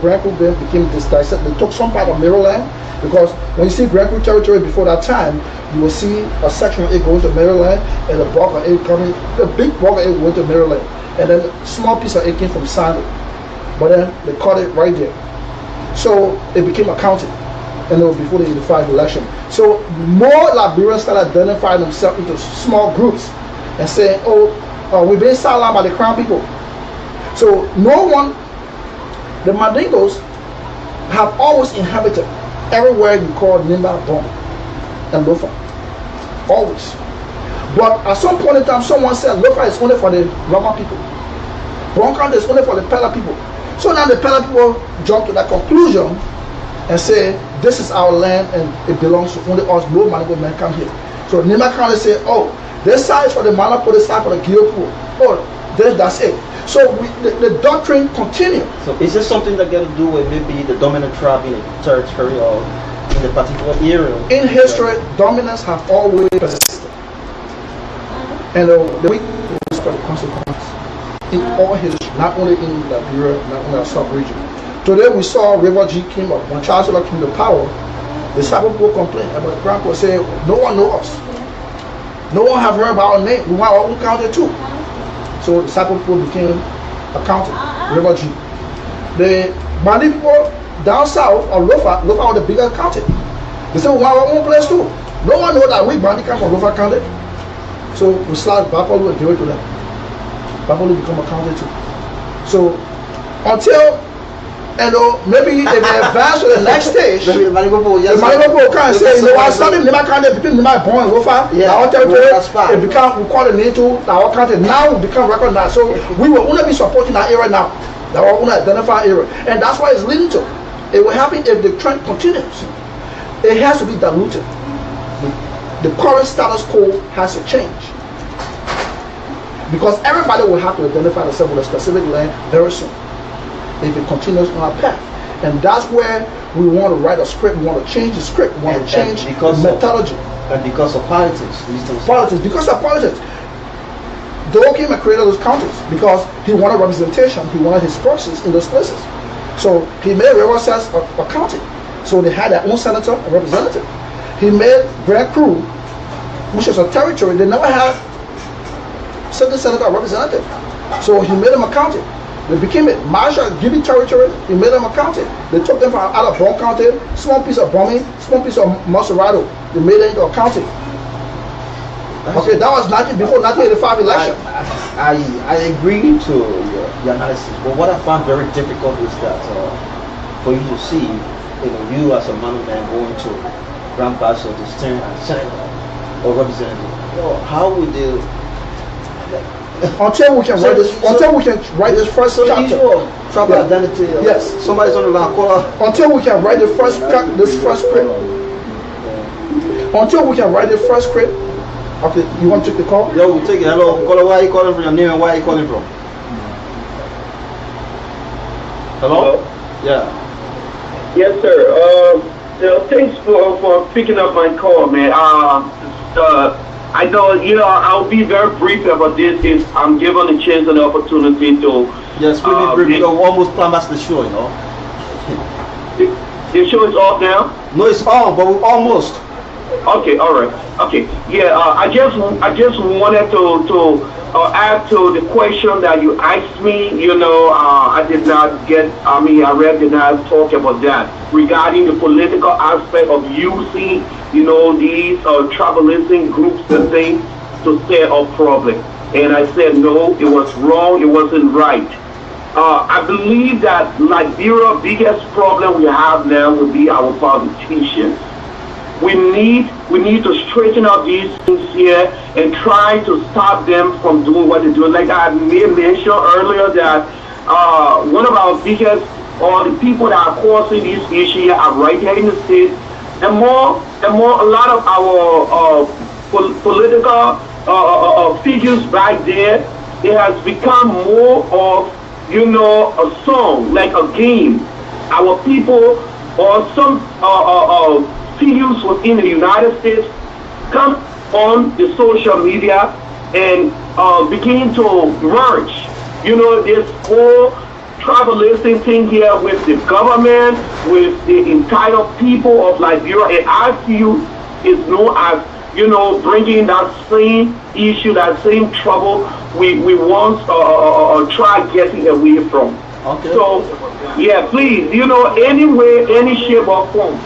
Grand Crew then became this dissect. They took some part of Maryland, because when you see Grand Crew territory before that time, you will see a section of it going to Maryland and a bulk of it coming, the big bulk of it went to Maryland, and then a small piece of it came from Sandy. But then they caught it right there. So it became accounted, and it was before the 85 election. So more Liberians started identifying themselves into small groups and saying, we've been sidelined by the Crown people. So no one, the Mandingos have always inhabited everywhere you call Nimba, Bon, and Lofa. Always. But at some point in time, someone said Lofa is only for the Rama people. Broncan is only for the Pella people. So now the Pella people jump to that conclusion and say, this is our land and it belongs to only us, no Mandingo men come here. So Nimba County say, this side is for the Manapo, this side for the Giopo. That's it. So the doctrine continues. So is this something that got to do with maybe the dominant tribe in a territory or in a particular area? In history, dominance have always persisted. And the weak is for the consequence. In all history, not only in Liberia, not only our sub-region. Today we saw River G came up. When Charles Taylor came to power, the Sabo people complained about the Grand Court, saying, no one knows us. No one have heard about our name. We want our own county too. So the Sabo people became accounted, River G. The Mandi people down south of Lofa was the bigger county. They said we want our own place too. No one knows that we Mandi come from Lofa County. So we slash Bapalo and give it to them. Bapalo become accounted too. So until maybe if they advance to the next stage, the Manigo can say, I started Nima County between Nima Bon and Lofa, our territory, it become, we call the name to our country, now we become recognized. So we will only be supporting that area now, that we want to identify area. And that's what it's leading to. It will happen if the trend continues. It has to be diluted. The current status quo has to change. Because everybody will have to identify themselves with a specific land very soon, if it continues on our path. And that's where we want to write a script, we want to change the script, we want to change the methodology. And because of politics. Because of politics. Doe came and created those counties because he wanted representation, he wanted his forces in those places. So he made River Cells a county. So they had their own senator and representative. He made Grand Crew, which is a territory, they never had certain senator or representative. So he made them a county. They became it. Marshall, Gibi Territory, he made them a county. They took them from out of Bon County, small piece of Bombing, small piece of Maserado. They made it into a county. Okay, that was before 1985 election. I agree to your analysis, but what I found very difficult is that for you to see, you as a man going to Grand Bassa to stand and senator or representative, how would they? Until we can write this first chapter. Tribal identity. Yes. Somebody's on the line. Until we can write the first script. Until we can write the first script. Okay, you want to take the call? Yeah, we'll take it. Hello, caller. Where are you calling from? Your name and where are you calling from? Hello? Yeah. Yes, sir. Thanks for picking up my call, man. I know, I'll be very brief about this if I'm given a chance and opportunity to. Yes, we'll be brief. We'll almost climax the show, The show is off now? No, it's on, but we're almost. Okay, all right. Okay, yeah. I just wanted to add to the question that you asked me. I did not get. I really did not talk about that regarding the political aspect of using, these tribalism groups and things to stir up problems. And I said no, it was wrong. It wasn't right. I believe that Liberia's biggest problem we have now would be our politicians. We need to straighten up these things here and try to stop them from doing what they're doing. Like I mentioned earlier that one of our biggest, or the people that are causing these issues are right here in the state. And more, a lot of our political figures back there, it has become more of you know, a song, like a game, our people or some CEOs within the United States come on the social media and begin to merge, you know, this whole tribalism thing here with the government, with the entire people of Liberia, and I feel it's known as, you know, bringing that same issue, that same trouble we want try getting away from. Okay. So, yeah, please, you know, any way, any shape or form.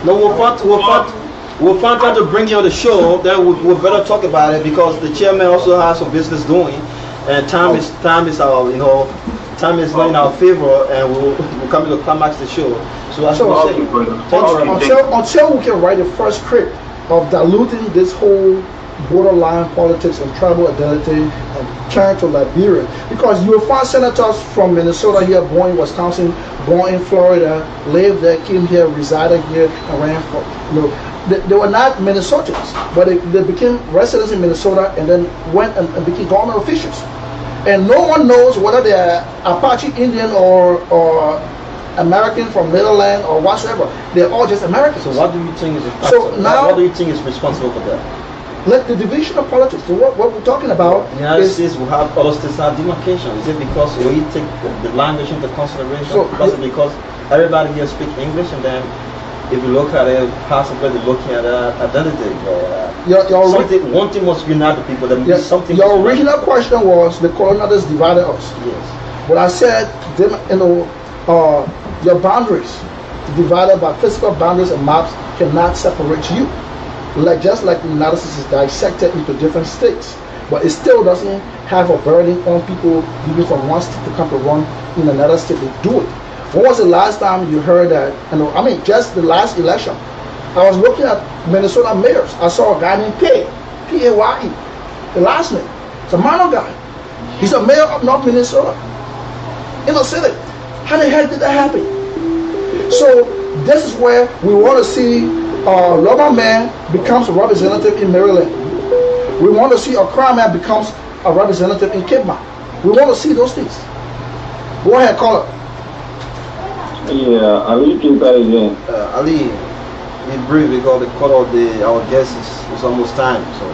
No, we'll find time to bring you on the show. Then we'll better talk about it, because the chairman also has some business doing, and time is our, you know, time is not in our favor, and we'll come to climax the show. So as you say, until we can write the first script of diluting this whole borderline politics and tribal identity and turn to Liberia, because you will find senators from Minnesota here, born in Wisconsin, born in Florida, lived there, came here, resided here, and ran for, you know, they were not Minnesotans, but they became residents in Minnesota and then went and became government officials. And no one knows whether they're Apache Indian or American from Netherlands or whatsoever. They're all just Americans. So what do you think is what do you think is responsible for that? Like the division of politics. So what we're talking about, the United States will have other states have demarcation. Is it because we take the language into consideration? Because everybody here speaks English, and then if you look at it, possibly looking at identity. One thing must unite the people. There must be something. Your original question was the colonialists divided us. Yes. But I said, you know, your boundaries divided by physical boundaries and maps cannot separate you. Just like the United States is dissected into different states, but it still doesn't have a burden on people moving from one state to come to run in another state. They do it. When was the last time you heard that? I mean, just the last election. I was looking at Minnesota mayors. I saw a guy named P-A-Y-E, the last name. It's a minor guy. He's a mayor of North Minnesota, in the city. How the heck did that happen? So this is where we want to see Rubber Man becomes a representative in Maryland. We want to see a crime man becomes a representative in Cape Mount. We want to see those things. Go ahead, caller. Yeah, Ali can start again. Ali, be brief, because the call of our guest is almost time. So.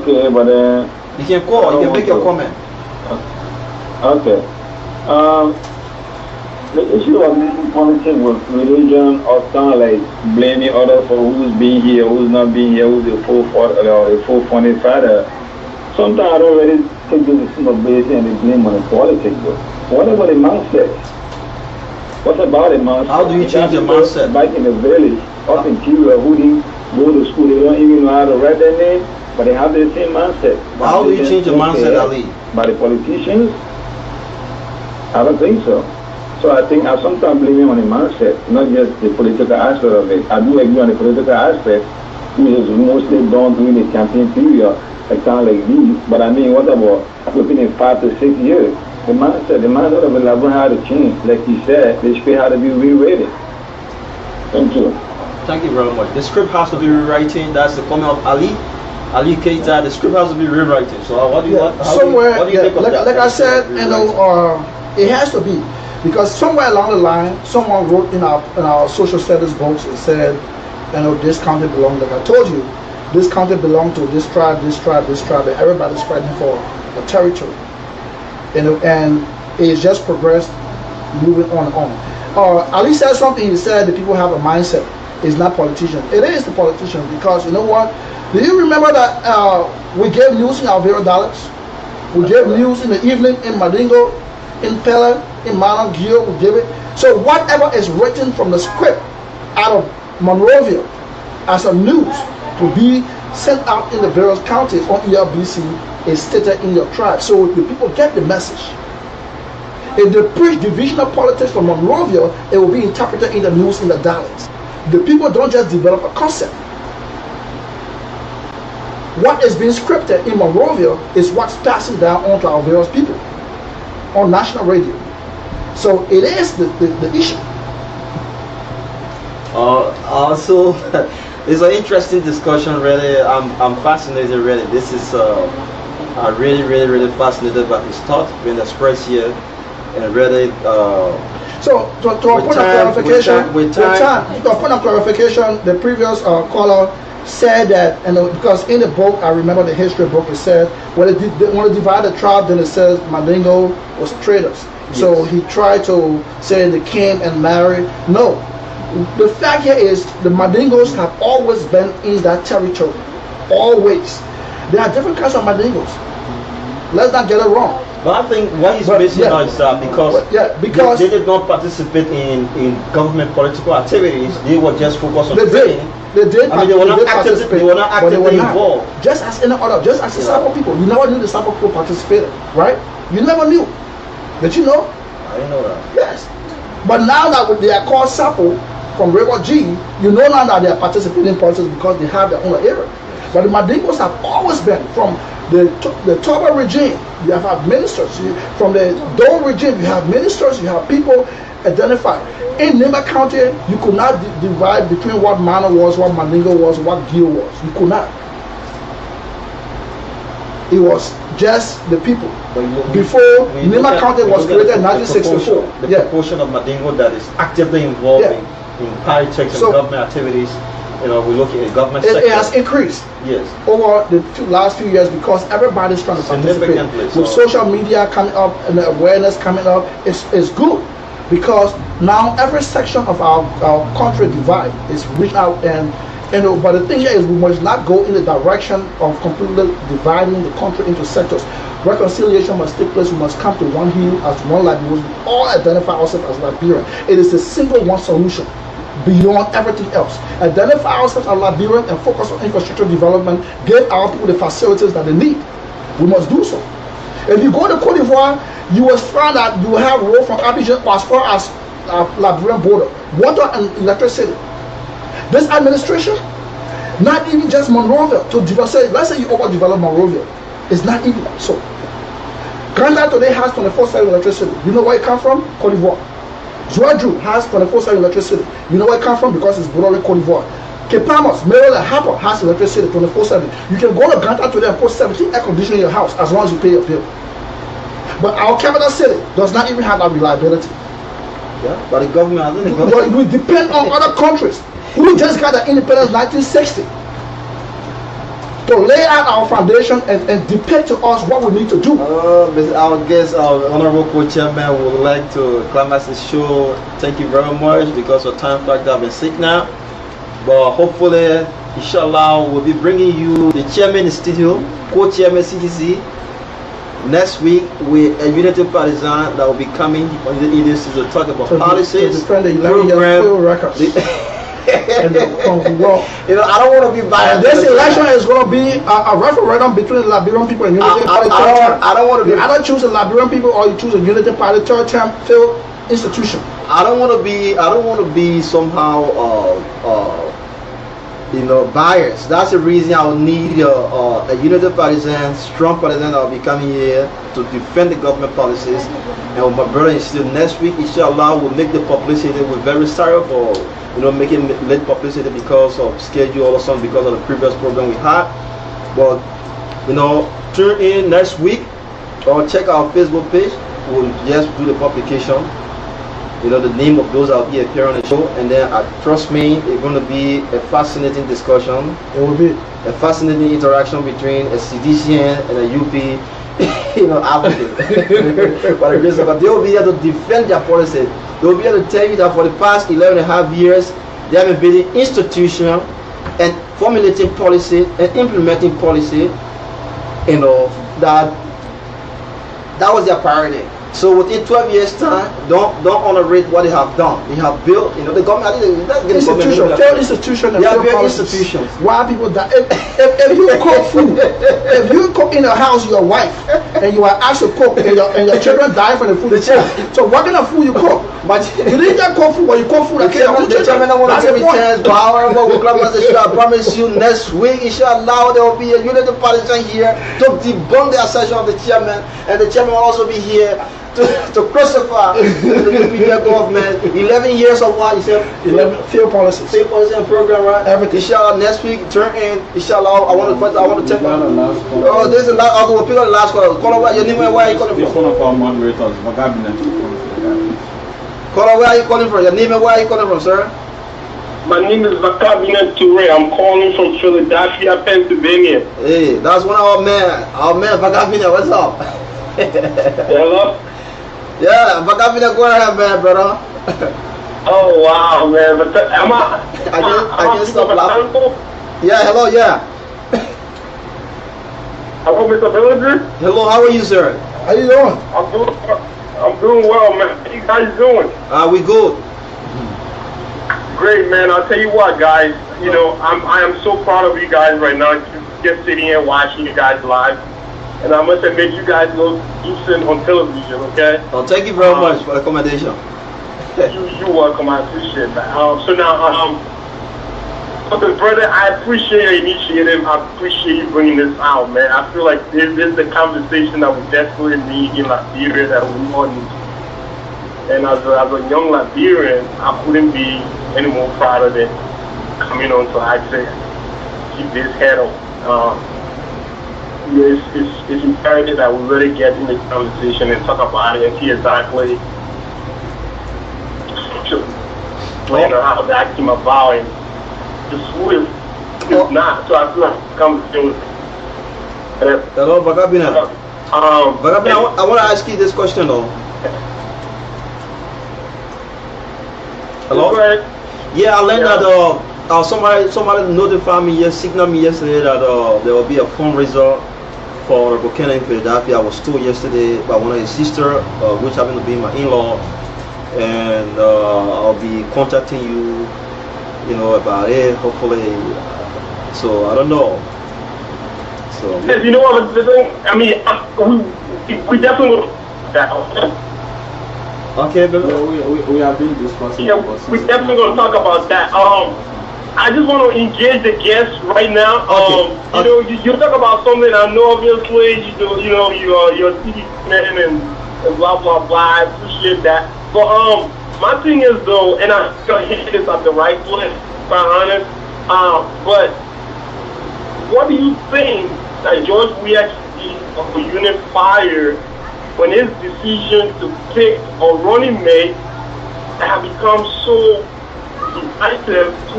Okay, but you can call. You can make your comment. Okay. The issue of making politics with religion, or kind of like blaming others for who's being here, who's not being here, who's the full funded father. Sometimes I don't really take the responsibility and the blame on the politics. Whatever the mindset. What's about the mindset? How do you change the mindset? Back in the village, up in Cuba, who didn't go to school, they don't even know how to write their name, but they have the same mindset. But how do you change the mindset, Ali? By the politicians? I don't think so. So I think I sometimes blame him on the mindset, not just the political aspect of it. I do agree on the political aspect, which is mostly done during the campaign period, like kind of like these. But I mean, what about within 5 to 6 years? The mindset of the level had to change. Like you said, the script had to be rewritten. Thank you. Thank you very much. The script has to be rewriting. That's the comment of Ali Keita. The script has to be rewriting. So what do you think of that? Like I said, you know, it has to be. Because somewhere along the line, someone wrote in our social status books and said, you know, this county belongs, like I told you, this county belongs to this tribe, this tribe, this tribe, and everybody's fighting for a territory. You know, and it's just progressed, moving on and on. Ali said something, he said the people have a mindset. It's not politicians. It is the politician, because you know what? Do you remember that we gave news in Alvaro Dallas? We gave news in the evening in Madingo, in Pella, in Manangio, we give it. So whatever is written from the script out of Monrovia as a news to be sent out in the various counties on ELBC is stated in your tribe. So the people get the message. If they preach division of politics from Monrovia, it will be interpreted in the news in the dialects. The people don't just develop a concept. What is being scripted in Monrovia is what's passing down onto our various people on national radio. So it is the issue. Also, it's an interesting discussion. Really, I'm fascinated. Really, this is are really, really, really fascinated by his thoughts being expressed here, and really. So to a point of clarification, the previous caller said that, and because in the book, I remember the history book, it said when they want to divide the tribe, then it says Mandingo was traitors. Yes. So he tried to say they came and married. No, the fact here is the Mandingos have always been in that territory, always. There are different kinds of Mandingos. Let's not get it wrong. But I think what he's missing now is that because they did not participate in government political activities, they were just focused on trading. They did. I mean, they were not actively involved. Just as any other, just as the Sabo people, you never knew the Sabo people participated, right? You never knew. Did you know? I didn't know that. Yes. But now that they are called Sabo from River G, you know now that they are participating in politics because they have their own area. But the Mandingos have always been from the Toba regime. You have ministers. From the Dole regime, you have ministers. You have people identified. In Nimba County, you could not divide between what Mana was, what Mandingo was, what Gil was. You could not. It was just the people. Before Nimba County was created in 1964. The proportion of Mandingo that is actively involved in politics and government activities. You know, we look at government sector. It has increased. Yes. Over the last few years because everybody's trying to participate. With social media coming up and the awareness coming up, it's good because now every section of our country divide is reached out and but the thing here is we must not go in the direction of completely dividing the country into sectors. Reconciliation must take place. We must come to one hill as one Liberian. We all identify ourselves as Liberian. It is the single one solution. Beyond everything else, identify ourselves as Liberian and focus on infrastructure development. Give our people the facilities that they need. We must do so. If you go to Cote d'Ivoire, you will find that you will have road from Abidjan as far as Liberian border, water and electricity. This administration, not even just Monrovia to develop. Let's say you overdevelop Monrovia, it's not even so. Granda today has 24/7 electricity. You know where it comes from? Cote d'Ivoire. Zouadrou has 24/7 electricity. You know where it comes from? Because it's border Cote d'Ivoire. Kepamos, Maryland, Harper has electricity 24/7. You can go to Granta today and put 17 air conditioning in your house as long as you pay your bill. But our capital city does not even have that reliability. Yeah, but the government, I think the government. But we depend on other countries who just got their independence in 1960 to lay out our foundation and depict to us what we need to do. Our guest, our honorable co-chairman, would like to climax the show. Thank you very much because of time factor. I've been sick now, but hopefully, inshallah, we'll be bringing you the chairman in the studio, co-chairman CDC. Next week with a Unity Partisan that will be coming on the EDC to talk about policies, program. You know, I don't want to be biased. This election is going to be a referendum between the Liberian people and Unity Party. I don't want to be. You either choose the Liberian people or you choose a Unity Party third term failed institution. I don't want to be somehow you know, biased. That's the reason I will need a Unity Partisan, strong partisan that will be coming here to defend the government policies. And with my brother is still next week, inshallah, will make the publicity. We're very sorry for making late publicity because of schedule or something, because of the previous program we had. But tune in next week or check our Facebook page. We'll just do the publication. The name of those that will be appearing on the show, and then trust me, it's going to be a fascinating discussion. It will be a fascinating interaction between a CDCN and a UP, advocate. But they will be here to defend their policy. They will be able to tell you that for the past 11.5 years, they have been building institutions and formulating policy and implementing policy. That was their priority. So within 12 years' time, don't underrate what they have done. They have built, the government. Failed institutions. They have built institutions. Why people that if you cook food, if you cook in a house, your wife, and you are asked to cook, and your children die from the food. So what kind of food you cook? But you didn't just cook food, but you cook food. The chairman don't want to give me chance. But however, we I promise you next week, inshallah, there will be a Unity Partisan here to debunk the assertion of the chairman, and the chairman will also be here. to crucify the UPDF government. 11 years of what you said? 11 field policies. Field policy and program, right? Everything. Inshallah, next week turn in. Inshallah, I want to take. Oh, this is the last. I'll pick up the last call. Call where your name and where are you calling This from? one of our moderators, Vagabina. Call where are you calling from? Your name and where are you calling from, sir? My name is Vakabina Toure. I'm calling from Philadelphia, Pennsylvania. Hey, that's one of our men. Our man, Vagabina. What's up? Hello? Yeah, Vagabina, go ahead, man, brother. Oh, wow, man. But I just stop laughing. Yeah, hello, yeah. Hello, Mr. Villager. Hello, how are you, sir? How you doing? I'm doing well, man. How you guys doing? We good. Great, man. I'll tell you what, guys. You know, I am so proud of you guys right now. Just sitting here watching you guys live. And I must admit, you guys look decent on television, okay? Oh, thank you very much for the accommodation. You're welcome. I appreciate that. So now, okay, brother, I appreciate your initiative. I appreciate you bringing this out, man. I feel like this is the conversation that we desperately need in Liberia that we all need. And as a young Liberian, I couldn't be any more prouder than coming on to actually keep this head on. It's imperative that we really get in this conversation and talk about it and see exactly how to act about it. It's not. So I feel like the conversation. Hello, Vagabina. Vagabina, I want to ask you this question though. Hello? Yeah, I learned that somebody notified me, signaled me yesterday that there will be a fundraiser for the volcano in Philadelphia. I was told yesterday by one of his sisters, which happened to be my in-law, and I'll be contacting you, you know, about it, hopefully. So I don't know. So you know what? I mean, we definitely will that. Okay, but we have been discussing. Yeah, we're definitely going to talk about that. I just want to engage the guests right now. You know, you talk about something I know, obviously, you know, your TV man and blah, blah, blah. I appreciate that. But my thing is, though, and I'm going to hit this at the right place, quite honest, but what do you think that George Weah of the Unit Fire, when his decision to pick a running mate have become so decisive to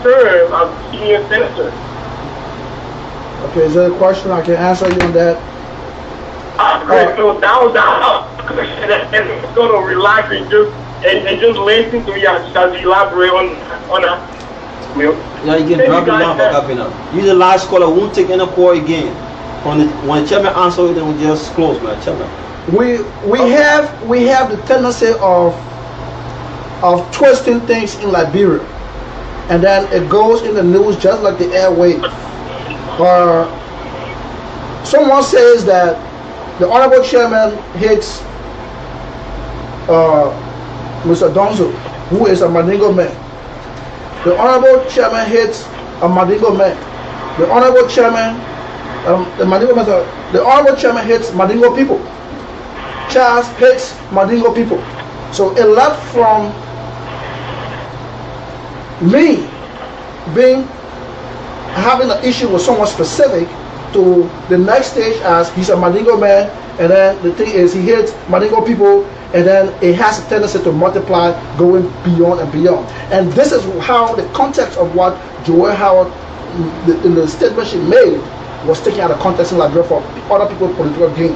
serve as senior senator? Okay, is there a question I can answer you on that? So that was and I'm going to relax and just listen to you as you elaborate on that. Yeah, you can drop it down for Vagabina. You the last caller, won't take any call again. When the chairman answers, then we just close, man. Chairman. We have the tendency of twisting things in Liberia, and then it goes in the news just like the airwaves. Someone says that the honorable chairman hates Mr. Donzo, who is a Mandingo man. The honorable chairman hates a Mandingo man. The honorable chairman, the honorable chairman hates Mandingo people. Charles hates Mandingo people. So it left from me having an issue with someone specific to the next stage as he's a Mandingo man, and then the thing is he hates Mandingo people, and then it has a tendency to multiply going beyond and beyond. And this is how the context of what Joel Howard, in the statement she made, was taken out of context in Liberia for other people's political gain.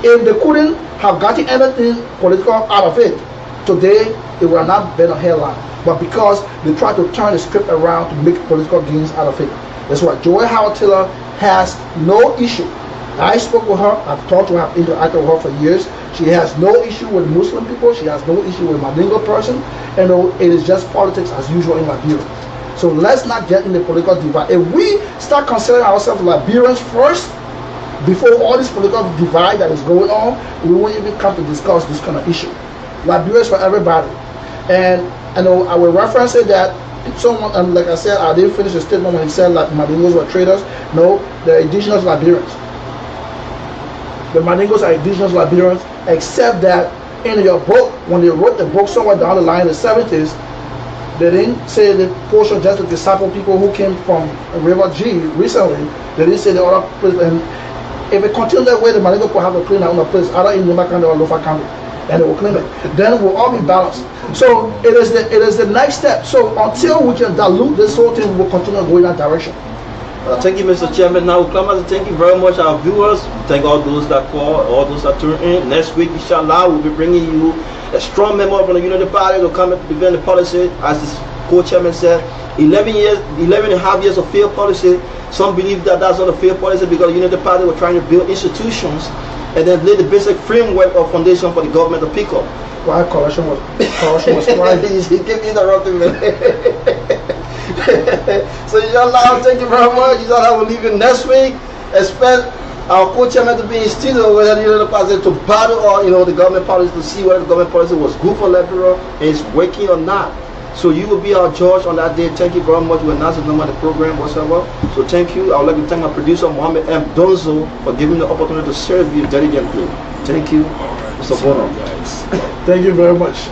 If they couldn't have gotten anything political out of it, today it would have not been a headline. But because they tried to turn the script around to make political gains out of it. That's why Joel Howard Taylor has no issue. I spoke with her, I've talked to her, I've interacted with her for years. She has no issue with Muslim people, she has no issue with Mandingo person, and it is just politics as usual in Liberia. So let's not get in the political divide. If we start considering ourselves Liberians first, before all this political divide that is going on, we won't even come to discuss this kind of issue. Liberia is for everybody. And I know I will reference it that someone, and like I said, I didn't finish the statement when he said like Mandingos were traders. No, they're indigenous Liberians. The Mandingos are indigenous Liberians. except that in your book, when they wrote the book somewhere down the line in the 70s, they didn't say the portion just the disciple people who came from River G recently. They didn't say the other place. And if it continues that way, the Maringo will have to clean their own place, either in Nima County or Lofa County, and they will clean it. Then we'll all be balanced. So it is the next step. So until we can dilute this whole thing, we'll continue to go in that direction. Thank you, Mr. Chairman. Now, thank you very much, our viewers. Thank all those that call, all those that tune in. Next week, inshallah, we'll be bringing you a strong member from the Unity Party to come and defend the policy. As the co-chairman said, 11 and a half years of failed policy. Some believe that that's not a failed policy because the Unity Party were trying to build institutions and then lay the basic framework or foundation for the government to pick up. Why corruption was trying. He kept interrupting me. So inshallah, thank you very much. Inshallah, we'll leave you next week. Expect our co-chairman to be in studio whether the party to battle or the government policy to see whether the government policy was good for Liberia and is working or not. So you will be our judge on that day. Thank you very much. We're not the number of the program whatsoever. So thank you. I would like to thank my producer Mohammed M. Donzo for giving me the opportunity to serve you diligently. Thank you, Mr. Bono. Thank you very much.